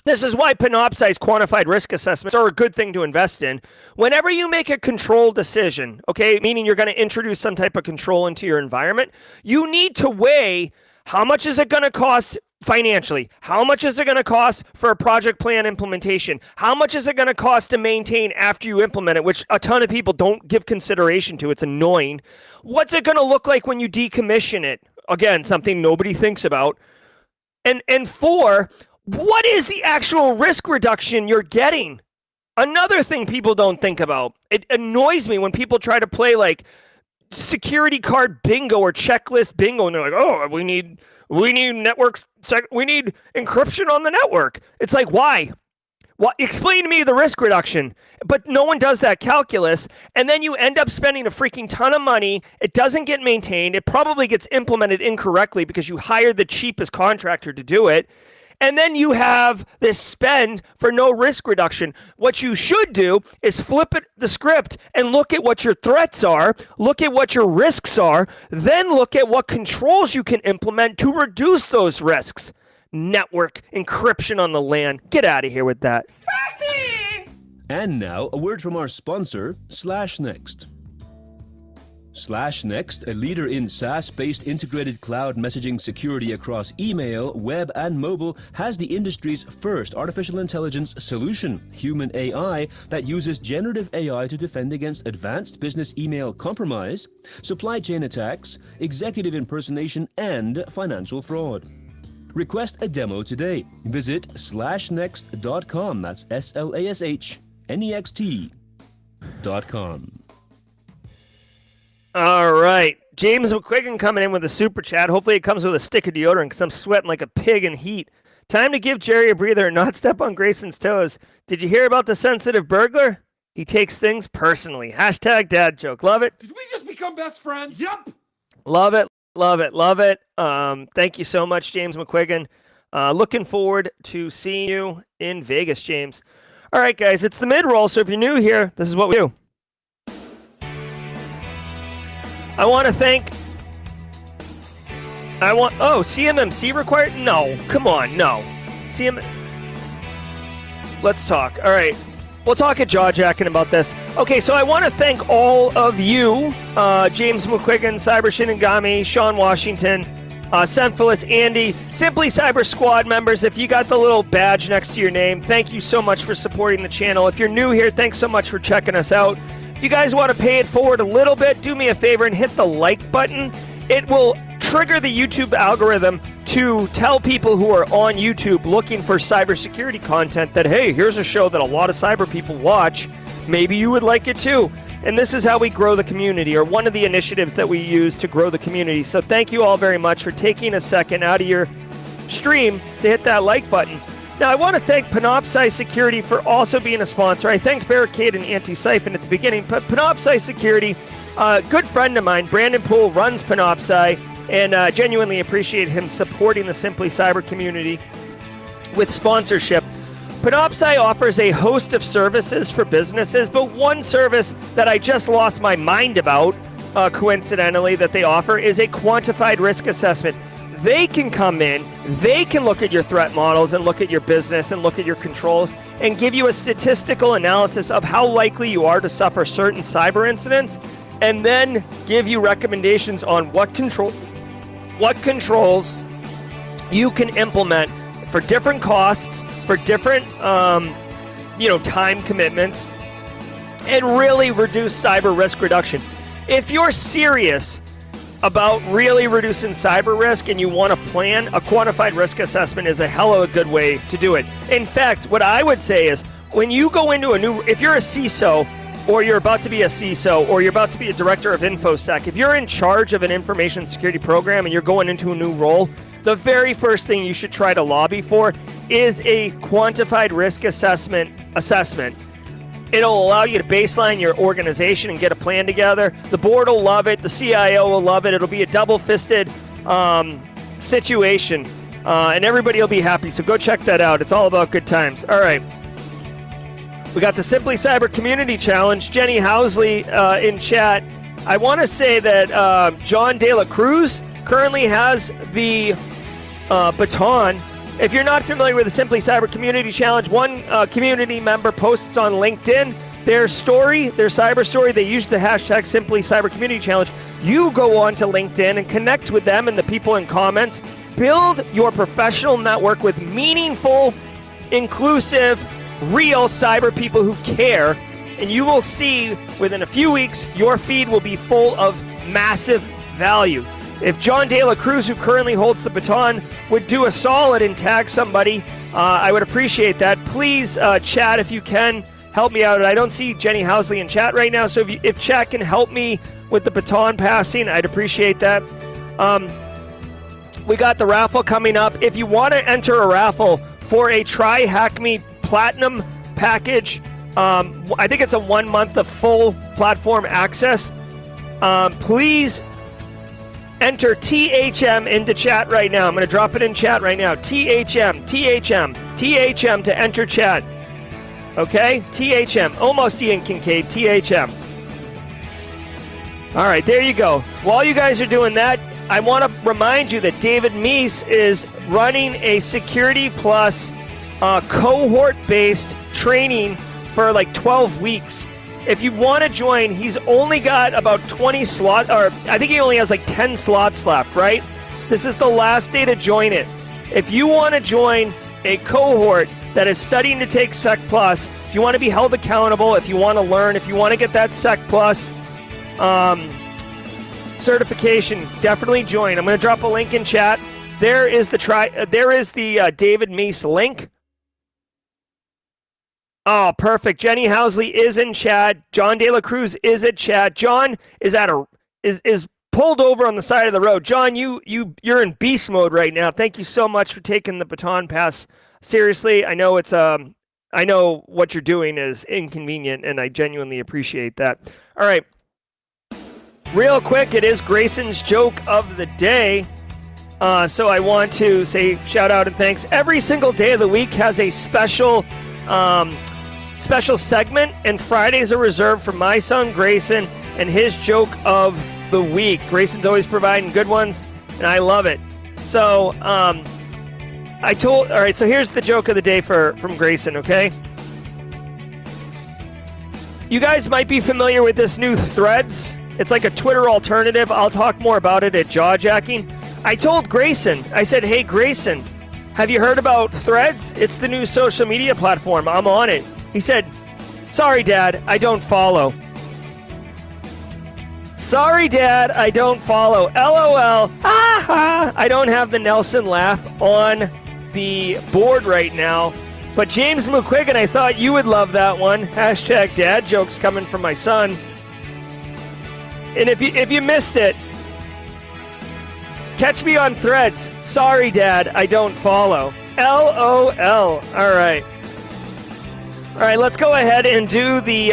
This is why Panoptcy's quantified risk assessments are a good thing to invest in. Whenever you make a control decision, okay, meaning you're going to introduce some type of control into your environment, you need to weigh how much is it going to cost financially? How much is it going to cost for a project plan implementation? How much is it going to cost to maintain after you implement it, which a ton of people don't give consideration to. It's annoying. What's it going to look like when you decommission it? Again, something nobody thinks about. And four, what is the actual risk reduction you're getting? Another thing people don't think about. It annoys me when people try to play like security card bingo or checklist bingo, and they're like, "Oh, we need network, we need encryption on the network." It's like, why? What? Explain to me the risk reduction. But no one does that calculus, and then you end up spending a freaking ton of money. It doesn't get maintained. It probably gets implemented incorrectly because you hired the cheapest contractor to do it. And then you have this spend for no risk reduction. What you should do is flip the script and look at what your threats are, look at what your risks are, then look at what controls you can implement to reduce those risks. Network encryption on the LAN. Get out of here with that. And now, a word from our sponsor, SlashNext. SlashNext, a leader in SaaS-based integrated cloud messaging security across email, web, and mobile, has the industry's first artificial intelligence solution, Human AI, that uses generative AI to defend against advanced business email compromise, supply chain attacks, executive impersonation, and financial fraud. Request a demo today. Visit slashnext.com. That's SLASHNEXT.com. All right. James McQuiggan coming in with a super chat. Hopefully it comes with a stick of deodorant because I'm sweating like a pig in heat. Time to give Jerry a breather and not step on Grayson's toes. Did you hear about the sensitive burglar? He takes things personally. Hashtag dad joke. Love it. Did we just become best friends? Yep. Love it. Love it. Love it. Thank you so much, James McQuiggan. Looking forward to seeing you in Vegas, James. All right, guys, it's the mid-roll, so if you're new here, this is what we do. I want to thank... CMMC required? No, come on, no. Let's talk. All right, we'll talk at Jawjacking about this. Okay, so I want to thank all of you, James McQuiggan, Cyber Shinigami, Sean Washington, Symphilis, Andy, Simply Cyber Squad members. If you got the little badge next to your name, thank you so much for supporting the channel. If you're new here, thanks so much for checking us out. If you guys want to pay it forward a little bit, do me a favor and hit the like button. It will trigger the YouTube algorithm to tell people who are on YouTube looking for cybersecurity content that, hey, here's a show that a lot of cyber people watch. Maybe you would like it too. And this is how we grow the community, or one of the initiatives that we use to grow the community. So thank you all very much for taking a second out of your stream to hit that like button. Now, I want to thank Panoptcy Security for also being a sponsor. I thanked Barricade and Antisyphon at the beginning, but Panoptcy Security, a good friend of mine, Brandon Poole, runs Panoptcy, and genuinely appreciate him supporting the Simply Cyber community with sponsorship. Panoptcy offers a host of services for businesses, but one service that I just lost my mind about, coincidentally, that they offer is a quantified risk assessment. They can come in, they can look at your threat models and look at your business and look at your controls and give you a statistical analysis of how likely you are to suffer certain cyber incidents, and then give you recommendations on what controls you can implement for different costs, for different time commitments, and really reduce cyber risk reduction. If you're serious about really reducing cyber risk and you want to plan, a quantified risk assessment is a hell of a good way to do it. In fact, what I would say is, when you go into if you're a CISO, or you're about to be a CISO, or you're about to be a director of InfoSec, if you're in charge of an information security program and you're going into a new role, the very first thing you should try to lobby for is a quantified risk assessment. It'll allow you to baseline your organization and get a plan together. The board will love it. The CIO will love it. It'll be a double-fisted situation, and everybody will be happy. So go check that out. It's all about good times. All right. We got the Simply Cyber Community Challenge. Jenny Housley in chat. I want to say that John De La Cruz currently has the baton. If you're not familiar with the Simply Cyber Community Challenge, one community member posts on LinkedIn their cyber story. They use the hashtag Simply Cyber Community Challenge. You go on to LinkedIn and connect with them and the people in comments. Build your professional network with meaningful, inclusive, real cyber people who care, and you will see within a few weeks your feed will be full of massive value. If John De La Cruz, who currently holds the baton, would do a solid and tag somebody, I would appreciate that. Please, chat, if you can, help me out. I don't see Jenny Housley in chat right now, so if chat can help me with the baton passing, I'd appreciate that. We got the raffle coming up. If you want to enter a raffle for a Try Hack Me Platinum package, I think it's a 1 month of full platform access. Please enter THM into chat right now. I'm going to drop it in chat right now. THM to enter chat. Okay? THM. Almost Ian Kincaid. THM. All right, there you go. While you guys are doing that, I want to remind you that David Meese is running a Security Plus cohort-based training for like 12 weeks. If you want to join, he's only got about 20 slots, or I think he only has like 10 slots left, right? This is the last day to join it. If you want to join a cohort that is studying to take Sec Plus, if you want to be held accountable, if you want to learn, if you want to get that Sec Plus certification, definitely join. I'm going to drop a link in chat. There is the David Meese link. Oh, perfect. Jenny Housley is in chat. John De La Cruz is at chat. John is is pulled over on the side of the road. John, you're in beast mode right now. Thank you so much for taking the baton pass seriously. I know I know what you're doing is inconvenient, and I genuinely appreciate that. All right. Real quick, it is Grayson's joke of the day. So I want to say shout out and thanks. Every single day of the week has a special special segment, and Fridays are reserved for my son Grayson and his joke of the week. Grayson's always providing good ones, and I love it. So, all right, so here's the joke of the day from Grayson, okay? You guys might be familiar with this new Threads. It's like a Twitter alternative. I'll talk more about it at Jawjacking. I told Grayson, I said, hey, Grayson, have you heard about Threads? It's the new social media platform. I'm on it. He said, sorry, Dad, I don't follow. Sorry, Dad, I don't follow. LOL. I don't have the Nelson laugh on the board right now. But James McQuiggan, I thought you would love that one. Hashtag dad jokes coming from my son. And if you missed it, catch me on Threads. Sorry, Dad, I don't follow. LOL. All right. All right, let's go ahead and do the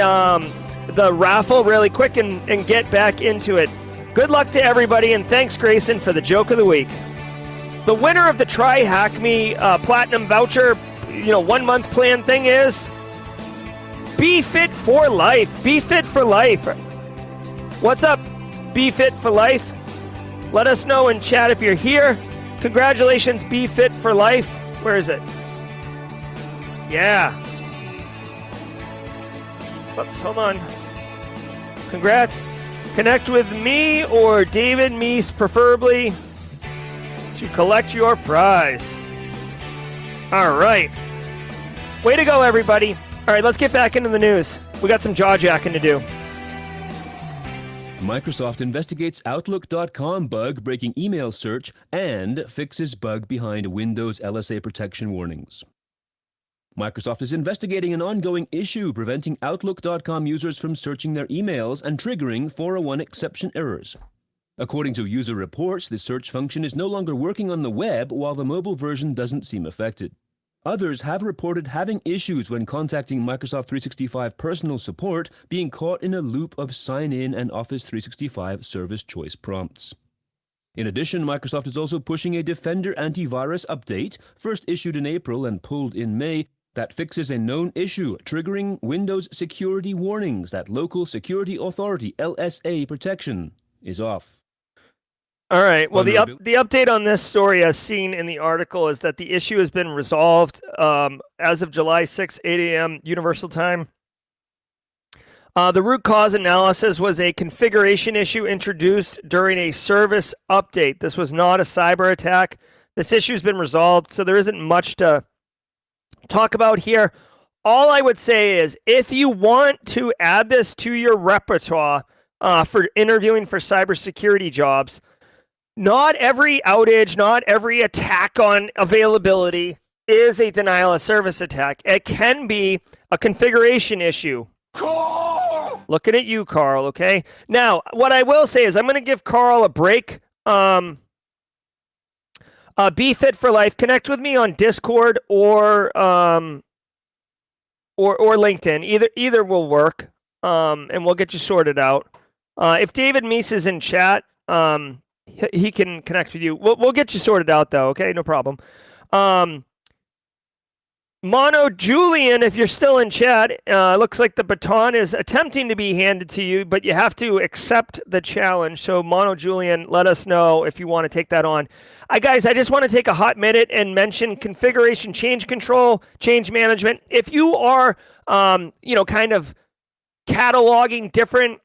raffle really quick and get back into it. Good luck to everybody, and thanks, Grayson, for the joke of the week. The winner of the Try Hack Me Platinum Voucher, 1 month plan thing is Be Fit for Life. Be Fit for Life. What's up, Be Fit for Life? Let us know in chat if you're here. Congratulations, Be Fit for Life. Where is it? Yeah. Oops, hold on. Congrats. Connect with me or David Meese, preferably, to collect your prize. All right. Way to go, everybody. All right, let's get back into the news. We got some jaw-jacking to do. Microsoft investigates Outlook.com bug breaking email search and fixes bug behind Windows LSA protection warnings. Microsoft is investigating an ongoing issue preventing Outlook.com users from searching their emails and triggering 401 exception errors. According to user reports, the search function is no longer working on the web, while the mobile version doesn't seem affected. Others have reported having issues when contacting Microsoft 365 personal support, being caught in a loop of sign-in and Office 365 service choice prompts. In addition, Microsoft is also pushing a Defender antivirus update, first issued in April and pulled in May, that fixes a known issue, triggering Windows security warnings that Local Security Authority (LSA) protection is off. All right. Well, the update on this story, as seen in the article, is that the issue has been resolved as of July 6, 8 a.m. Universal Time. The root cause analysis was a configuration issue introduced during a service update. This was not a cyber attack. This issue has been resolved, so there isn't much to talk about here. All I would say is, if you want to add this to your repertoire for interviewing for cybersecurity jobs, not every outage, not every attack on availability is a denial of service attack. It can be a configuration issue. Carl! Looking at you, Carl, okay? Now, what I will say is I'm going to give Carl a break. Be Fit for Life. Connect with me on Discord or LinkedIn. Either will work, and we'll get you sorted out. If David Meese is in chat, he can connect with you. We'll get you sorted out, though, okay? No problem. Mono Julian, if you're still in chat, looks like the baton is attempting to be handed to you, but you have to accept the challenge. So, Mono Julian, let us know if you want to take that on. Guys, I just want to take a hot minute and mention configuration change control, change management. If you are, kind of cataloging different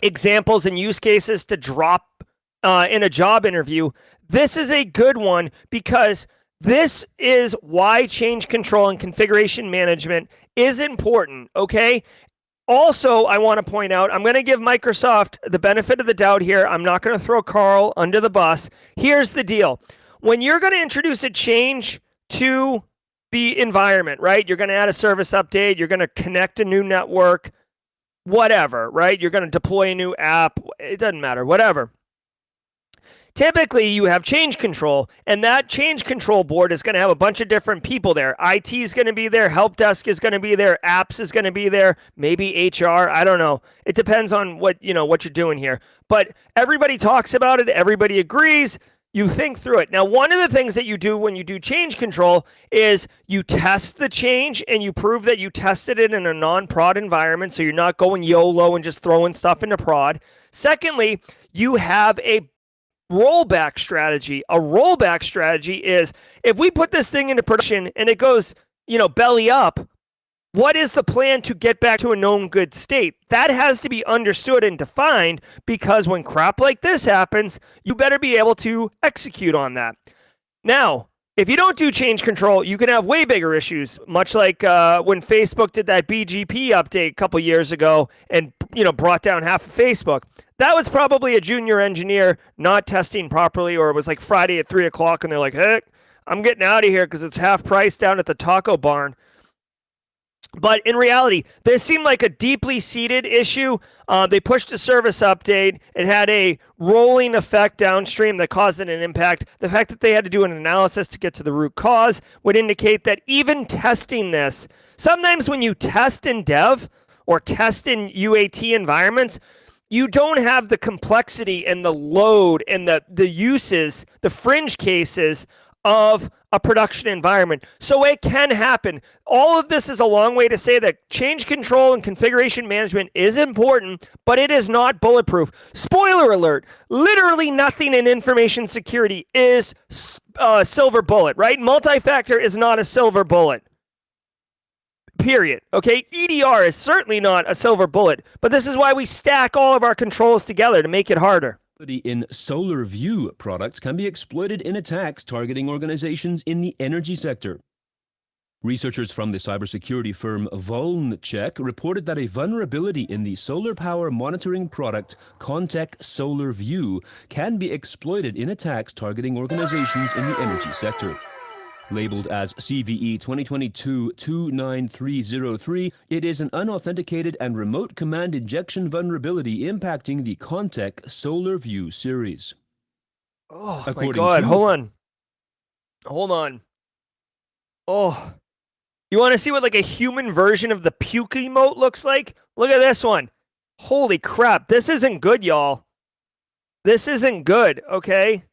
examples and use cases to drop in a job interview, this is a good one, because this is why change control and configuration management is important, okay? Also, I want to point out, I'm going to give Microsoft the benefit of the doubt here. I'm not going to throw Carl under the bus. Here's the deal. When you're going to introduce a change to the environment, right? You're going to add a service update. You're going to connect a new network, whatever, right? You're going to deploy a new app. It doesn't matter, whatever. Typically, you have change control, and that change control board is going to have a bunch of different people there. IT is going to be there. Help desk is going to be there. Apps is going to be there. Maybe HR. I don't know. It depends on what you're doing here. But everybody talks about it. Everybody agrees. you think through it. Now, one of the things that you do when you do change control is you test the change and you prove that you tested it in a non-prod environment, so you're not going YOLO and just throwing stuff into prod. Secondly, you have a rollback strategy. A rollback strategy is if we put this thing into production and it goes, belly up, what is the plan to get back to a known good state? That has to be understood and defined, because when crap like this happens, you better be able to execute on that. Now, if you don't do change control, you can have way bigger issues, much like when Facebook did that BGP update a couple years ago and brought down half of Facebook. That was probably a junior engineer not testing properly, or it was like Friday at 3 o'clock and they're like, hey, I'm getting out of here because it's half price down at the taco barn. But in reality, this seemed like a deeply seated issue. They pushed a service update. It had a rolling effect downstream that caused an impact. The fact that they had to do an analysis to get to the root cause would indicate that even testing this, sometimes when you test in dev or test in UAT environments, you don't have the complexity and the load and the uses, the fringe cases of a production environment. So it can happen. All of this is a long way to say that change control and configuration management is important, but it is not bulletproof. Spoiler alert, literally nothing in information security is a silver bullet, right? Multi-factor is not a silver bullet. Period. Okay, EDR is certainly not a silver bullet, but this is why we stack all of our controls together to make it harder. In SolarView products can be exploited in attacks targeting organizations in the energy sector. Researchers from the cybersecurity firm VulnCheck reported that a vulnerability in the solar power monitoring product Contec SolarView can be exploited in attacks targeting organizations in the energy sector. Labeled as CVE 2022-29303, it is an unauthenticated and remote command injection vulnerability impacting the Contec SolarView series. Oh my God, hold on. Oh, you want to see what like a human version of the puke emote looks like? Look at this one. Holy crap, this isn't good, y'all. This isn't good, okay?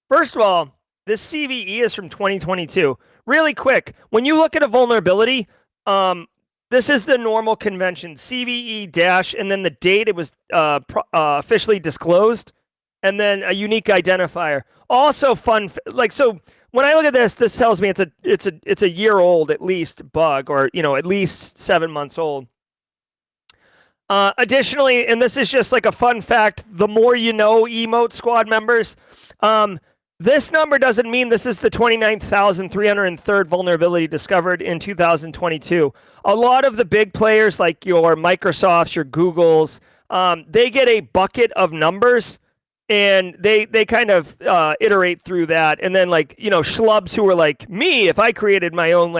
First of all, this CVE is from 2022. Really quick, when you look at a vulnerability, this is the normal convention, CVE dash, and then the date it was officially disclosed, and then a unique identifier. Also fun, so when I look at this tells me it's a year old at least bug, or at least 7 months old. Additionally, and this is just like a fun fact, the more you know, emote squad members, this number doesn't mean this is the 29,303rd vulnerability discovered in 2022. A lot of the big players like your Microsofts, your Googles, they get a bucket of numbers and they kind of iterate through that. And then schlubs who are like me, if I created my own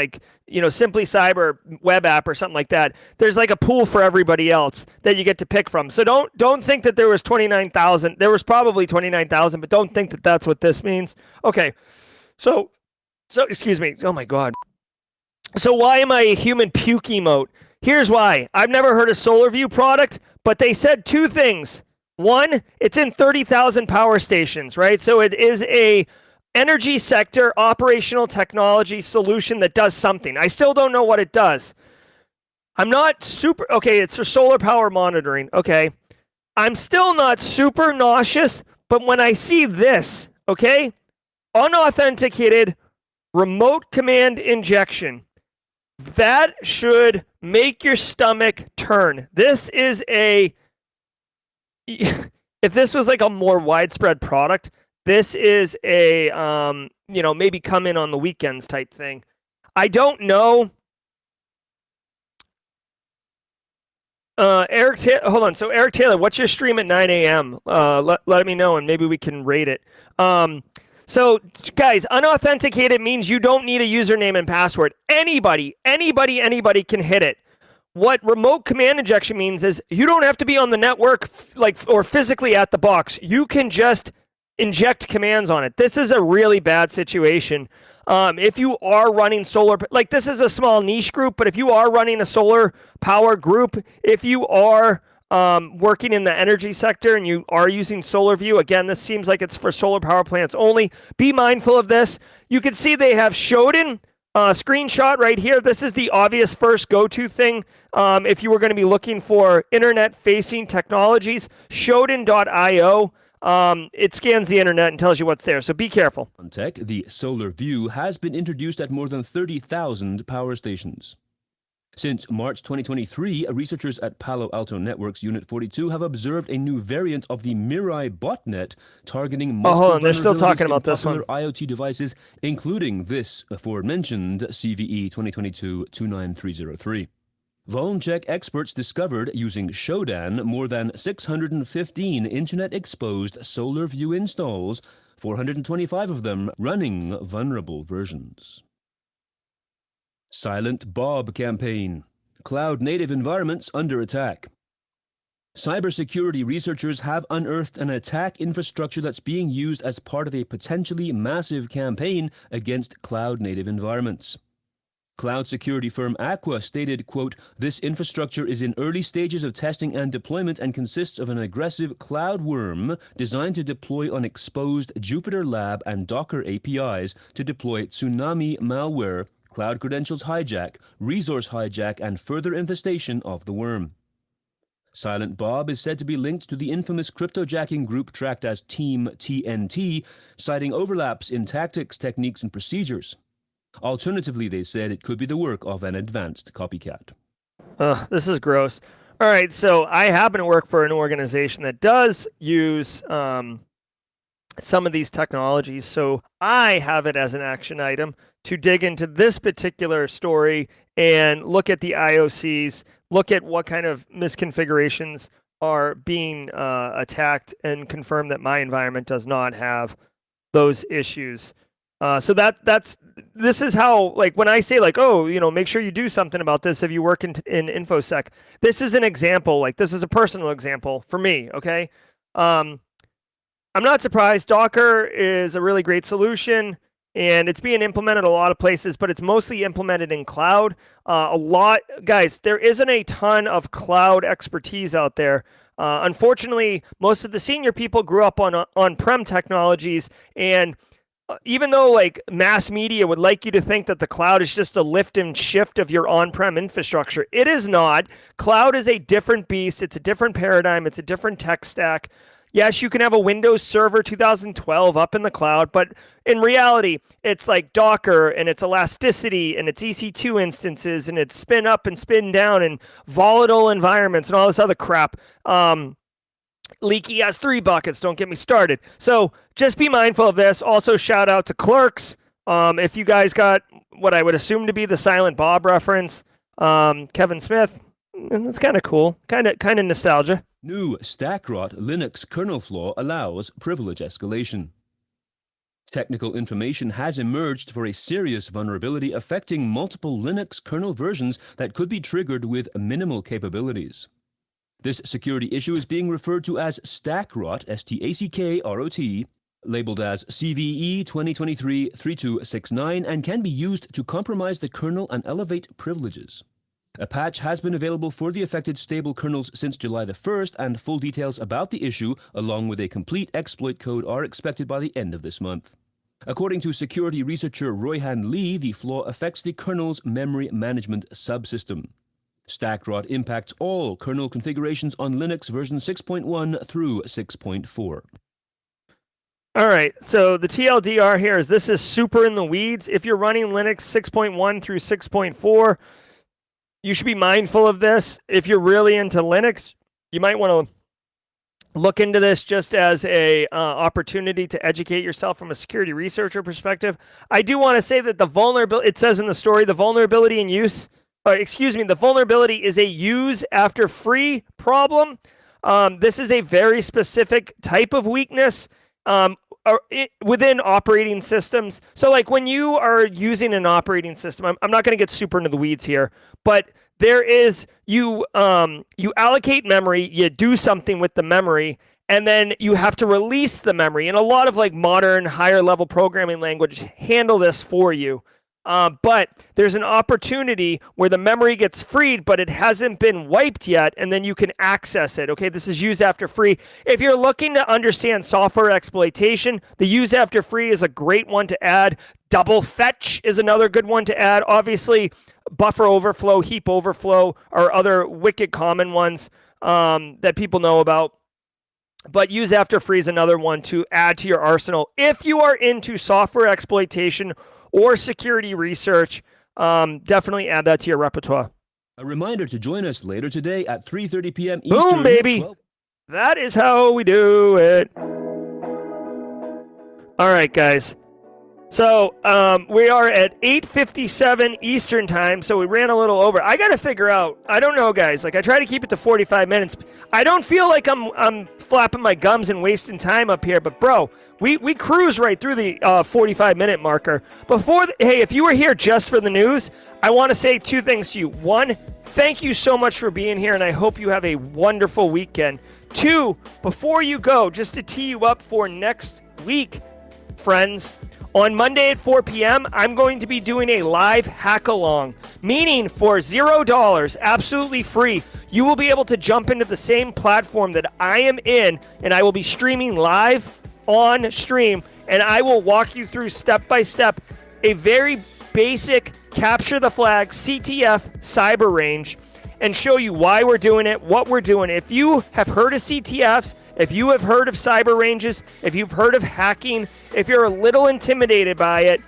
Simply Cyber web app or something like that, there's like a pool for everybody else that you get to pick from. So don't think that there was 29,000. There was probably 29,000, but don't think that that's what this means. Okay, so excuse me. Oh my God. So why am I a human puke emote? Here's why. I've never heard of SolarView product, but they said two things. One, it's in 30,000 power stations, right? So it is a energy sector operational technology solution that does something. I still don't know what it does. I'm not super, okay, it's for solar power monitoring. Okay. I'm still not super nauseous, but when I see this, okay, unauthenticated remote command injection, that should make your stomach turn. This is if this was like a more widespread product, this is a, maybe come in on the weekends type thing. I don't know. Hold on. So Eric Taylor, what's your stream at 9 a.m.? Let me know and maybe we can rate it. So guys, unauthenticated means you don't need a username and password. Anybody can hit it. What remote command injection means is you don't have to be on the network or physically at the box. You can just inject commands on it. This is a really bad situation. If you are running solar, this is a small niche group, but if you are running a solar power group, if you are working in the energy sector and you are using SolarView, again, this seems like it's for solar power plants only. Be mindful of this. You can see they have Shodan screenshot right here. This is the obvious first go-to thing if you were going to be looking for internet-facing technologies. Shodan.io. It scans the internet and tells you what's there, so be careful. On tech, the SolarView has been introduced at more than 30,000 power stations. Since March 2023, researchers at Palo Alto Networks Unit 42 have observed a new variant of the Mirai botnet targeting multiple hold on, they're still talking about this one. IoT devices, including this aforementioned CVE 2022-29303. VulnCheck experts discovered using Shodan more than 615 internet-exposed SolarView installs, 425 of them running vulnerable versions. Silent Bob campaign. Cloud-native environments under attack. Cybersecurity researchers have unearthed an attack infrastructure that's being used as part of a potentially massive campaign against cloud-native environments. Cloud security firm Aqua stated, quote, "This infrastructure is in early stages of testing and deployment and consists of an aggressive cloud worm designed to deploy on exposed Jupyter Lab and Docker APIs to deploy tsunami malware, cloud credentials hijack, resource hijack, and further infestation of the worm." Silent Bob is said to be linked to the infamous cryptojacking group tracked as Team TNT, citing overlaps in tactics, techniques, and procedures. Alternatively, they said it could be the work of an advanced copycat. This is gross. All right, so I happen to work for an organization that does use some of these technologies, so I have it as an action item to dig into this particular story and look at the IOCs, look at what kind of misconfigurations are being attacked, and confirm that my environment does not have those issues. So this is how, like, when I say, like, oh, you know, make sure you do something about this if you work in InfoSec. This is an example. Like, this is a personal example for me. Okay, I'm not surprised. Docker is a really great solution, and it's being implemented a lot of places, but it's mostly implemented in cloud. Guys, there isn't a ton of cloud expertise out there. Unfortunately, most of the senior people grew up on on-prem technologies, and even though like mass media would like you to think that the cloud is just a lift and shift of your on-prem infrastructure, it is not. Cloud is a different beast. It's a different paradigm. It's a different tech stack. Yes, you can have a Windows Server 2012 up in the cloud, but in reality, it's like Docker, and it's elasticity, and it's EC2 instances, and it's spin up and spin down, and volatile environments, and all this other crap. Leaky S3 buckets, don't get me started. So just be mindful of this. Also, shout out to Clerks. If you guys got what I would assume to be the Silent Bob reference, Kevin Smith, that's kind of cool. Kind of nostalgia. New StackRot Linux kernel flaw allows privilege escalation. Technical information has emerged for a serious vulnerability affecting multiple Linux kernel versions that could be triggered with minimal capabilities. This security issue is being referred to as StackRot, S-T-A-C-K-R-O-T, labeled as CVE 2023-3269, and can be used to compromise the kernel and elevate privileges. A patch has been available for the affected stable kernels since July the 1st, and full details about the issue, along with a complete exploit code, are expected by the end of this month. According to security researcher Royhan Lee, the flaw affects the kernel's memory management subsystem. StackRot impacts all kernel configurations on Linux version 6.1 through 6.4. All right, so the TLDR here is this is super in the weeds. If you're running Linux 6.1 through 6.4, you should be mindful of this. If you're really into Linux, you might want to look into this just as a opportunity to educate yourself from a security researcher perspective. I do want to say that the vulnerability, it says in the story, the vulnerability in use, the vulnerability is a use after free problem. This is a very specific type of weakness within operating systems. So like when you are using an operating system, I'm not going to get super into the weeds here, but there is, you allocate memory, you do something with the memory, and then you have to release the memory. And a lot of like modern higher level programming language handle this for you. But there's an opportunity where the memory gets freed, but it hasn't been wiped yet, and then you can access it. Okay, this is use after free. If you're looking to understand software exploitation, the use after free is a great one to add. Double fetch is another good one to add. Obviously, buffer overflow, heap overflow are other wicked common ones that people know about. But use after free is another one to add to your arsenal. If you are into software exploitation or security research, definitely add that to your repertoire. A reminder to join us later today at 3:30 p.m. Eastern. Boom, baby. That is how we do it. All right, guys. So we are at 8:57 Eastern time, so we ran a little over. I got to figure out, I don't know, guys. Like, I try to keep it to 45 minutes. I don't feel like I'm flapping my gums and wasting time up here, but, bro, we cruise right through the 45-minute marker. Hey, if you were here just for the news, I want to say two things to you. One, thank you so much for being here, and I hope you have a wonderful weekend. Two, before you go, just to tee you up for next week, friends, on Monday at 4 p.m., I'm going to be doing a live hack-along, meaning for $0, absolutely free, you will be able to jump into the same platform that I am in, and I will be streaming live on stream, and I will walk you through step-by-step a very basic capture the flag CTF cyber range and show you why we're doing it, what we're doing. If you have heard of CTFs, if you have heard of cyber ranges, if you've heard of hacking, if you're a little intimidated by it,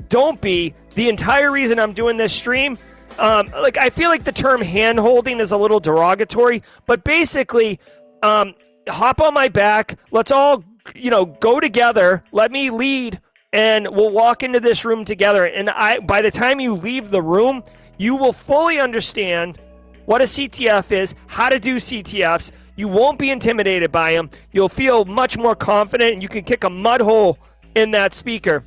don't be. The entire reason I'm doing this stream, I feel like the term hand-holding is a little derogatory, but basically, hop on my back. Let's all, go together. Let me lead, and we'll walk into this room together. And by the time you leave the room, you will fully understand what a CTF is, how to do CTFs. You won't be intimidated by them. You'll feel much more confident, and you can kick a mud hole in that speaker.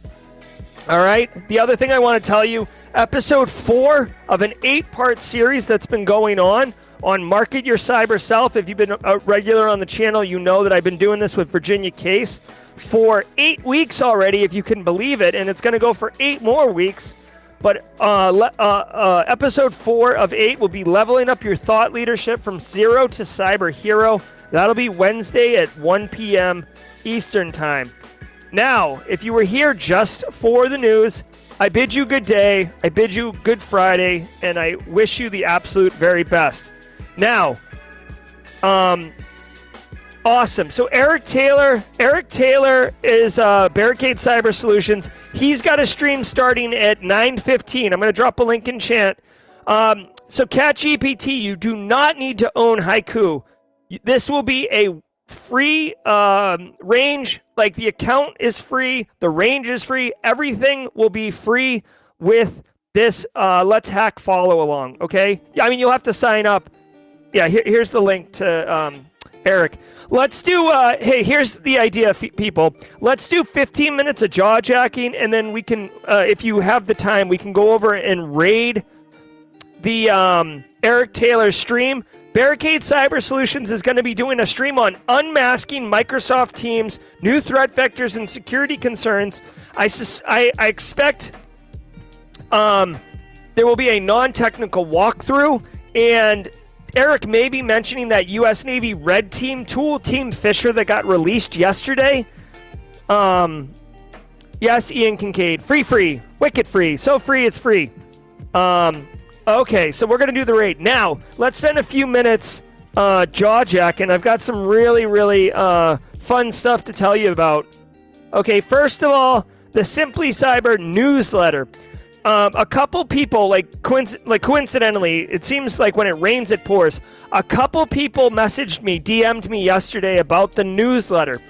All right? The other thing I want to tell you, episode 4 of an 8-part series that's been going on Market Your Cyber Self. If you've been a regular on the channel, you know that I've been doing this with Virginia Case for 8 weeks already, if you can believe it, and it's going to go for 8 more weeks. But episode 4 of 8 will be leveling up your thought leadership from zero to cyber hero. That'll be Wednesday at 1 p.m. Eastern time. Now, if you were here just for the news, I bid you good day, I bid you good Friday, and I wish you the absolute very best. Now, awesome. So Eric Taylor is Barricade Cyber Solutions. He's got a stream starting at 9:15. I'm going to drop a link in chat. So ChatGPT, you do not need to own Haiku. This will be a free range. Like, the account is free, the range is free, everything will be free with this Let's Hack follow along. Okay? I mean, you'll have to sign up. Yeah, here's the link to Eric. Let's do, hey, here's the idea, people. Let's do 15 minutes of jaw jacking, and then we can, if you have the time, we can go over and raid the Eric Taylor stream. Barricade Cyber Solutions is going to be doing a stream on unmasking Microsoft Teams, new threat vectors, and security concerns. I expect there will be a non-technical walkthrough, and Eric may be mentioning that U.S. Navy Red Team tool, Team Fisher, that got released yesterday. Yes, Ian Kincaid. Free. Wicked free. So free, it's free. Okay, so we're going to do the raid. Now, let's spend a few minutes jaw jacking. I've got some really, really fun stuff to tell you about. Okay, first of all, the Simply Cyber newsletter. A couple people, coincidentally, it seems like when it rains, it pours. A couple people messaged me, DM'd me yesterday about the newsletter.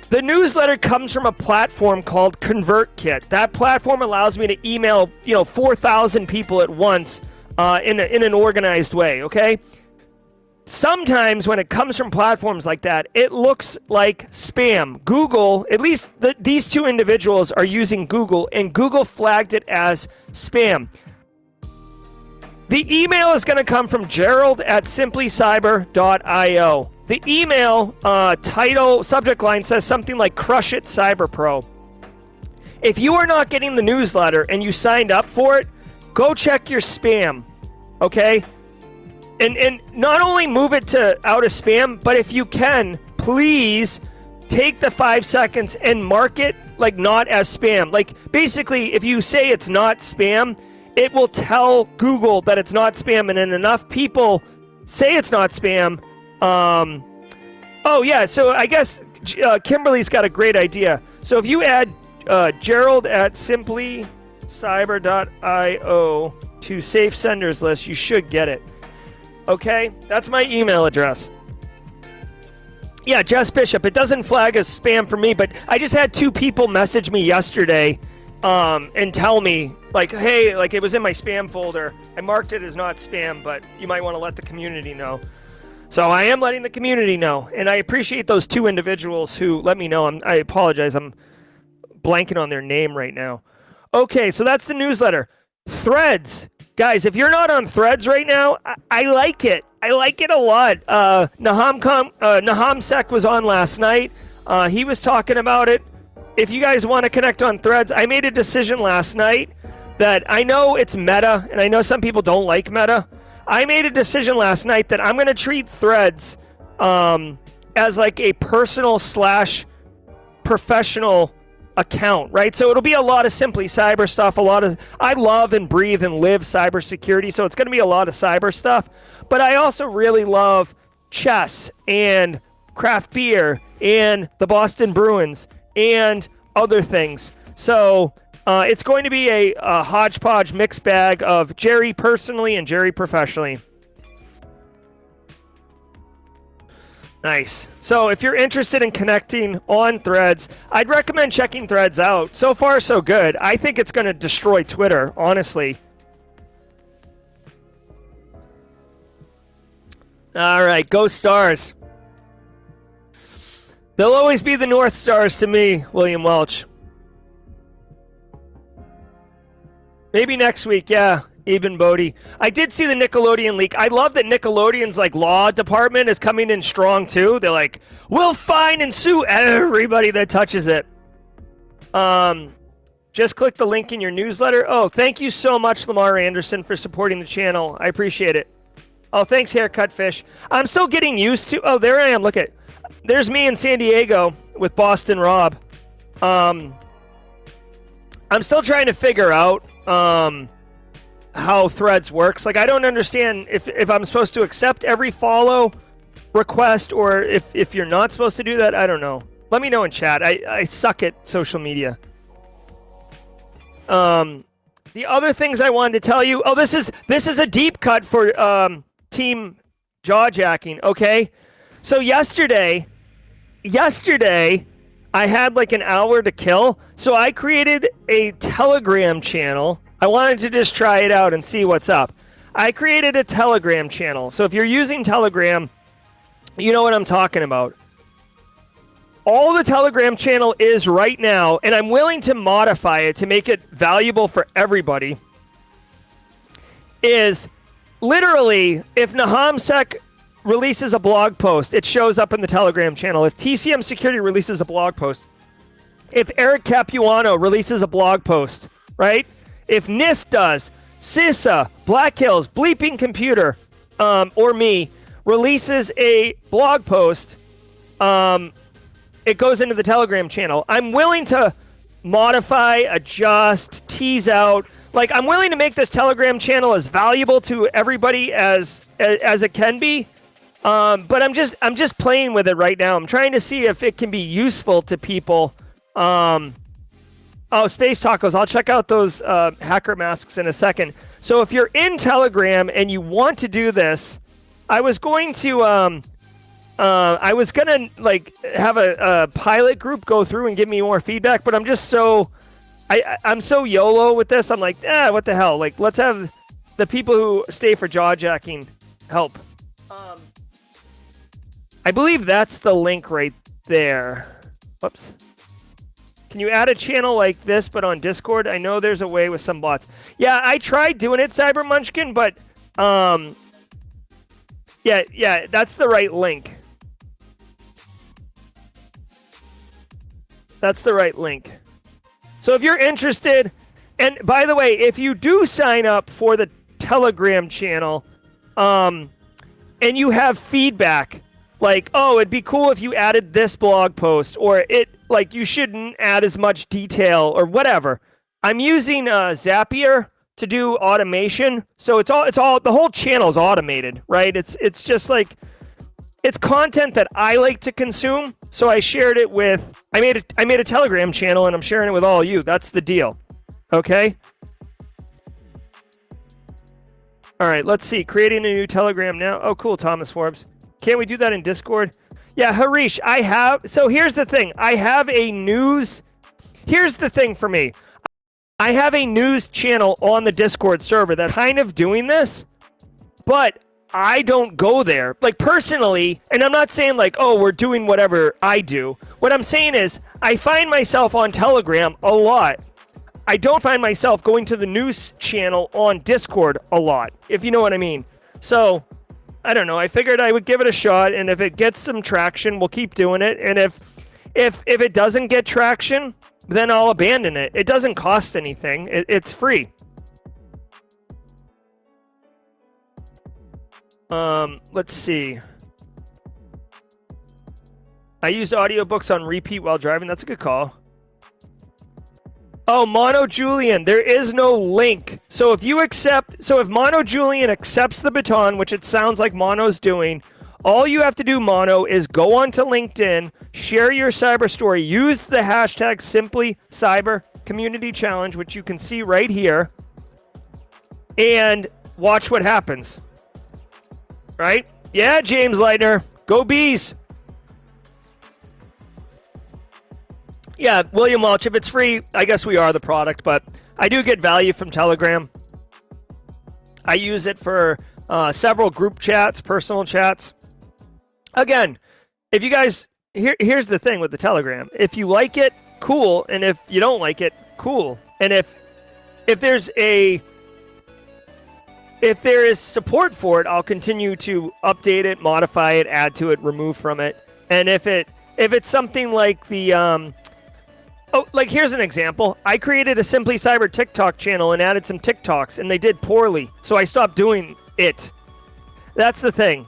The newsletter comes from a platform called ConvertKit. That platform allows me to email, 4,000 people at once in an organized way, okay? Sometimes when it comes from platforms like that, it looks like spam. Google, at least these two individuals are using Google, and Google flagged it as spam. The email is going to come from Gerald at simplycyber.io. The email title, subject line says something like Crush It Cyber Pro. If you are not getting the newsletter and you signed up for it, go check your spam, okay? And not only move it to out of spam, but if you can, please take the 5 seconds and mark it like not as spam. Like basically, if you say it's not spam, it will tell Google that it's not spam, and then enough people say it's not spam. Oh yeah, so I guess Kimberly's got a great idea. So if you add Gerald at simplycyber.io to safe senders list, you should get it. Okay, that's my email address. Yeah, Jess Bishop. It doesn't flag as spam for me, but I just had 2 people message me yesterday and tell me, like, hey, like it was in my spam folder. I marked it as not spam, but you might want to let the community know. So I am letting the community know, and I appreciate those 2 individuals who let me know. I apologize. I'm blanking on their name right now. Okay, so that's the newsletter. Threads. Guys, if you're not on Threads right now, I like it. I like it a lot. Nahamsek was on last night. He was talking about it. If you guys want to connect on Threads, I made a decision last night that I know it's meta, and I know some people don't like meta. I made a decision last night that I'm going to treat Threads as like a personal / professional account, right? So it'll be a lot of Simply Cyber stuff, I love and breathe and live cybersecurity, so it's going to be a lot of cyber stuff, but I also really love chess and craft beer and the Boston Bruins and other things. So it's going to be a hodgepodge mixed bag of Jerry personally and Jerry professionally. Nice. So if you're interested in connecting on Threads, I'd recommend checking Threads out. So far, so good. I think it's going to destroy Twitter, honestly. All right, go Stars. They'll always be the North Stars to me, William Welch. Maybe next week, yeah. Eben Bodie. I did see the Nickelodeon leak. I love that Nickelodeon's like law department is coming in strong too. They're like, we'll fine and sue everybody that touches it. Just click the link in your newsletter. Oh, thank you so much, Lamar Anderson, for supporting the channel. I appreciate it. Oh, thanks, Haircut Fish. I'm still getting used to. Oh, there I am. Look at. There's me in San Diego with Boston Rob. I'm still trying to figure out how Threads works. Like, I don't understand if I'm supposed to accept every follow request or if you're not supposed to do that. I don't know. Let me know in chat. I suck at social media. The other things I wanted to tell you. Oh, this is a deep cut for team jawjacking. Okay, so yesterday I had like an hour to kill, so I created a Telegram channel. I wanted to just try it out and see what's up. I created a Telegram channel. So if you're using Telegram, you know what I'm talking about. All the Telegram channel is right now, and I'm willing to modify it to make it valuable for everybody, is literally if Nahamsek releases a blog post, it shows up in the Telegram channel. If TCM Security releases a blog post, if Eric Capuano releases a blog post, right? If NIST does, CISA, Black Hills, Bleeping Computer, or me, releases a blog post, it goes into the Telegram channel. I'm willing to modify, adjust, tease out. Like, I'm willing to make this Telegram channel as valuable to everybody as it can be. But I'm just playing with it right now. I'm trying to see if it can be useful to people. Oh, Space Tacos. I'll check out those hacker masks in a second. So if you're in Telegram and you want to do this, I was going to like have a pilot group go through and give me more feedback, but I'm just so I'm so YOLO with this. I'm like, what the hell? Like, let's have the people who stay for jawjacking help. I believe that's the link right there. Whoops. Can you add a channel like this, but on Discord? I know there's a way with some bots. Yeah, I tried doing it, Cyber Munchkin, but yeah, that's the right link. That's the right link. So if you're interested, and by the way, if you do sign up for the Telegram channel, and you have feedback, like, oh, it'd be cool if you added this blog post, or you shouldn't add as much detail, or whatever. I'm using Zapier to do automation, so it's all the whole channel is automated, right? It's just like, it's content that I like to consume, so I shared it with. I made a Telegram channel, and I'm sharing it with all of you. That's the deal. Okay. All right. Let's see. Creating a new Telegram now. Oh, cool, Thomas Forbes. Can't we do that in Discord? Yeah, Harish. So here's the thing. I have a news. Here's the thing for me. I have a news channel on the Discord server that's kind of doing this, but I don't go there. Like, personally, and I'm not saying like, oh, we're doing whatever I do. What I'm saying is I find myself on Telegram a lot. I don't find myself going to the news channel on Discord a lot, if you know what I mean. So, I don't know. I figured I would give it a shot, and if it gets some traction, we'll keep doing it. And if it doesn't get traction, then I'll abandon it. It doesn't cost anything. It's free. Let's see. I used audiobooks on repeat while driving. That's a good call. Oh, Mono Julian, there is no link. So if Mono Julian accepts the baton, which it sounds like Mono's doing, all you have to do, Mono, is go onto LinkedIn, share your cyber story, use the hashtag #SimplyCyberCommunityChallenge, which you can see right here, and watch what happens. Right? Yeah, James Leitner. Go Bees. Yeah, William Welch, if it's free, I guess we are the product, but I do get value from Telegram. I use it for several group chats, personal chats. Again, if you guys, here's the thing with the Telegram. If you like it, cool, and if you don't like it, cool. And if there is support for it, I'll continue to update it, modify it, add to it, remove from it. And if it's something like the like here's an example. I created a Simply Cyber TikTok channel and added some TikToks, and they did poorly, so I stopped doing it. That's the thing.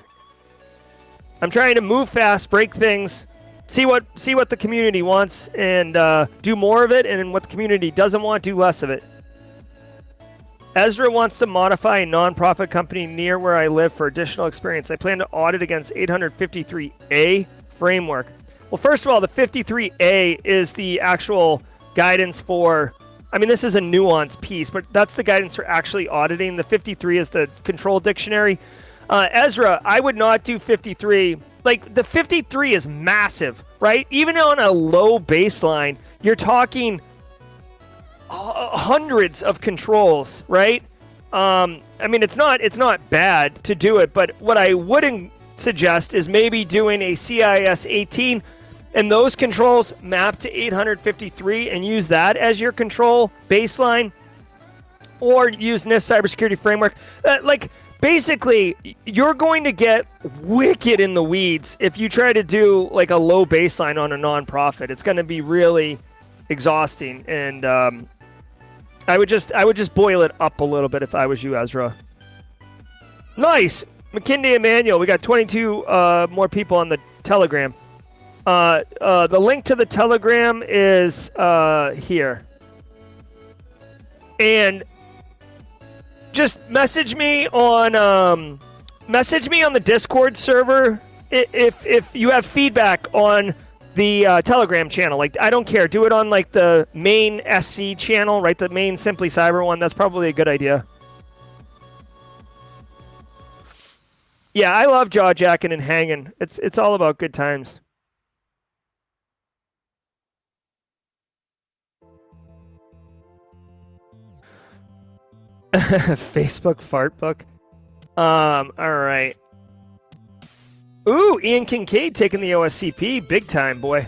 I'm trying to move fast, break things, see what the community wants, and do more of it, and what the community doesn't want, do less of it. Ezra wants to modify a nonprofit company near where I live for additional experience. I plan to audit against 853A framework. Well, first of all, the 53A is the actual guidance for, I mean, this is a nuanced piece, but that's the guidance for actually auditing. The 53 is the control dictionary. Ezra, I would not do 53. Like, the 53 is massive, right? Even on a low baseline, you're talking hundreds of controls, right? I mean, it's not bad to do it, but what I wouldn't suggest is maybe doing a CIS 18 and those controls map to 853 and use that as your control baseline, or use NIST cybersecurity framework. Basically, you're going to get wicked in the weeds if you try to do like a low baseline on a nonprofit. It's going to be really exhausting, and I would just boil it up a little bit if I was you, Ezra. Nice, McKinney Emmanuel. We got 22 more people on the Telegram. The link to the Telegram is here, and just message me on the Discord server if you have feedback on the Telegram channel. Like, I don't care. Do it on like the main SC channel, right? The main Simply Cyber one. That's probably a good idea. Yeah, I love jaw jacking and hanging. It's all about good times. Facebook fart book. All right. Ooh, Ian Kincaid taking the OSCP. Big time, boy.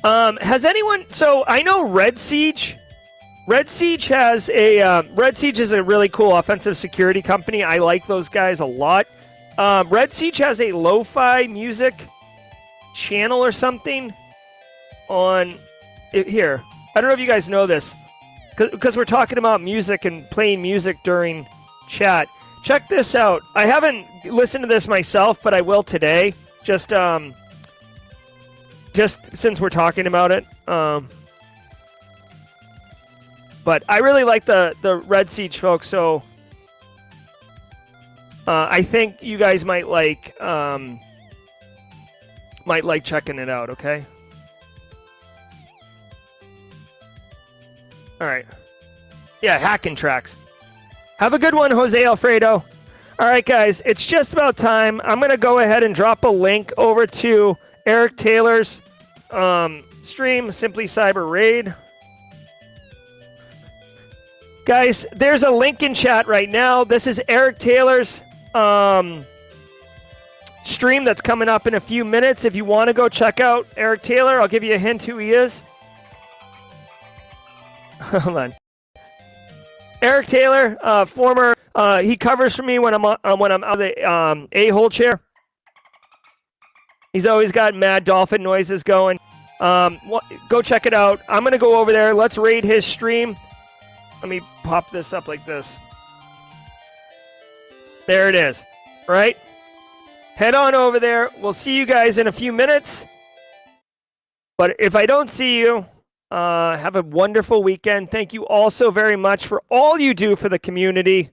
Has anyone... So, I know Red Siege. Red Siege has a... Red Siege is a really cool offensive security company. I like those guys a lot. Red Siege has a lo-fi music channel or something on here. I don't know if you guys know this, because we're talking about music and playing music during chat. Check this out. I haven't listened to this myself, but I will today. Just since we're talking about it. But I really like the Red Siege, folks. So I think you guys might like checking it out. Okay. All right. Yeah, hacking tracks. Have a good one, Jose Alfredo. All right, guys, it's just about time. I'm going to go ahead and drop a link over to Eric Taylor's stream, Simply Cyber Raid. Guys, there's a link in chat right now. This is Eric Taylor's stream that's coming up in a few minutes. If you want to go check out Eric Taylor, I'll give you a hint who he is. Hold on. Eric Taylor, former, he covers for me when I'm out of the a-hole chair. He's always got mad dolphin noises going. Go check it out. I'm going to go over there. Let's raid his stream. Let me pop this up like this. There it is. Right? Head on over there. We'll see you guys in a few minutes. But if I don't see you, have a wonderful weekend. Thank you all so very much for all you do for the community.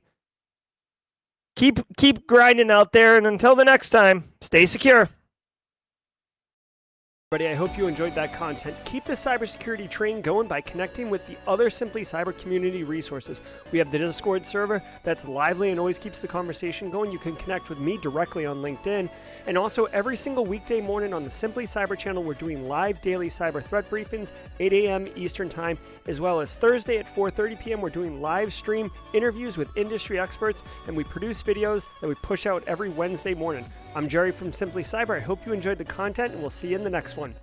Keep grinding out there, and until the next time, stay secure. Everybody, I hope you enjoyed that content. Keep the cybersecurity train going by connecting with the other Simply Cyber community resources. We have the Discord server that's lively and always keeps the conversation going. You can connect with me directly on LinkedIn. And also, every single weekday morning on the Simply Cyber channel, we're doing live daily cyber threat briefings, 8 a.m. Eastern Time, as well as Thursday at 4:30 p.m. We're doing live stream interviews with industry experts, and we produce videos that we push out every Wednesday morning. I'm Jerry from Simply Cyber. I hope you enjoyed the content, and we'll see you in the next one.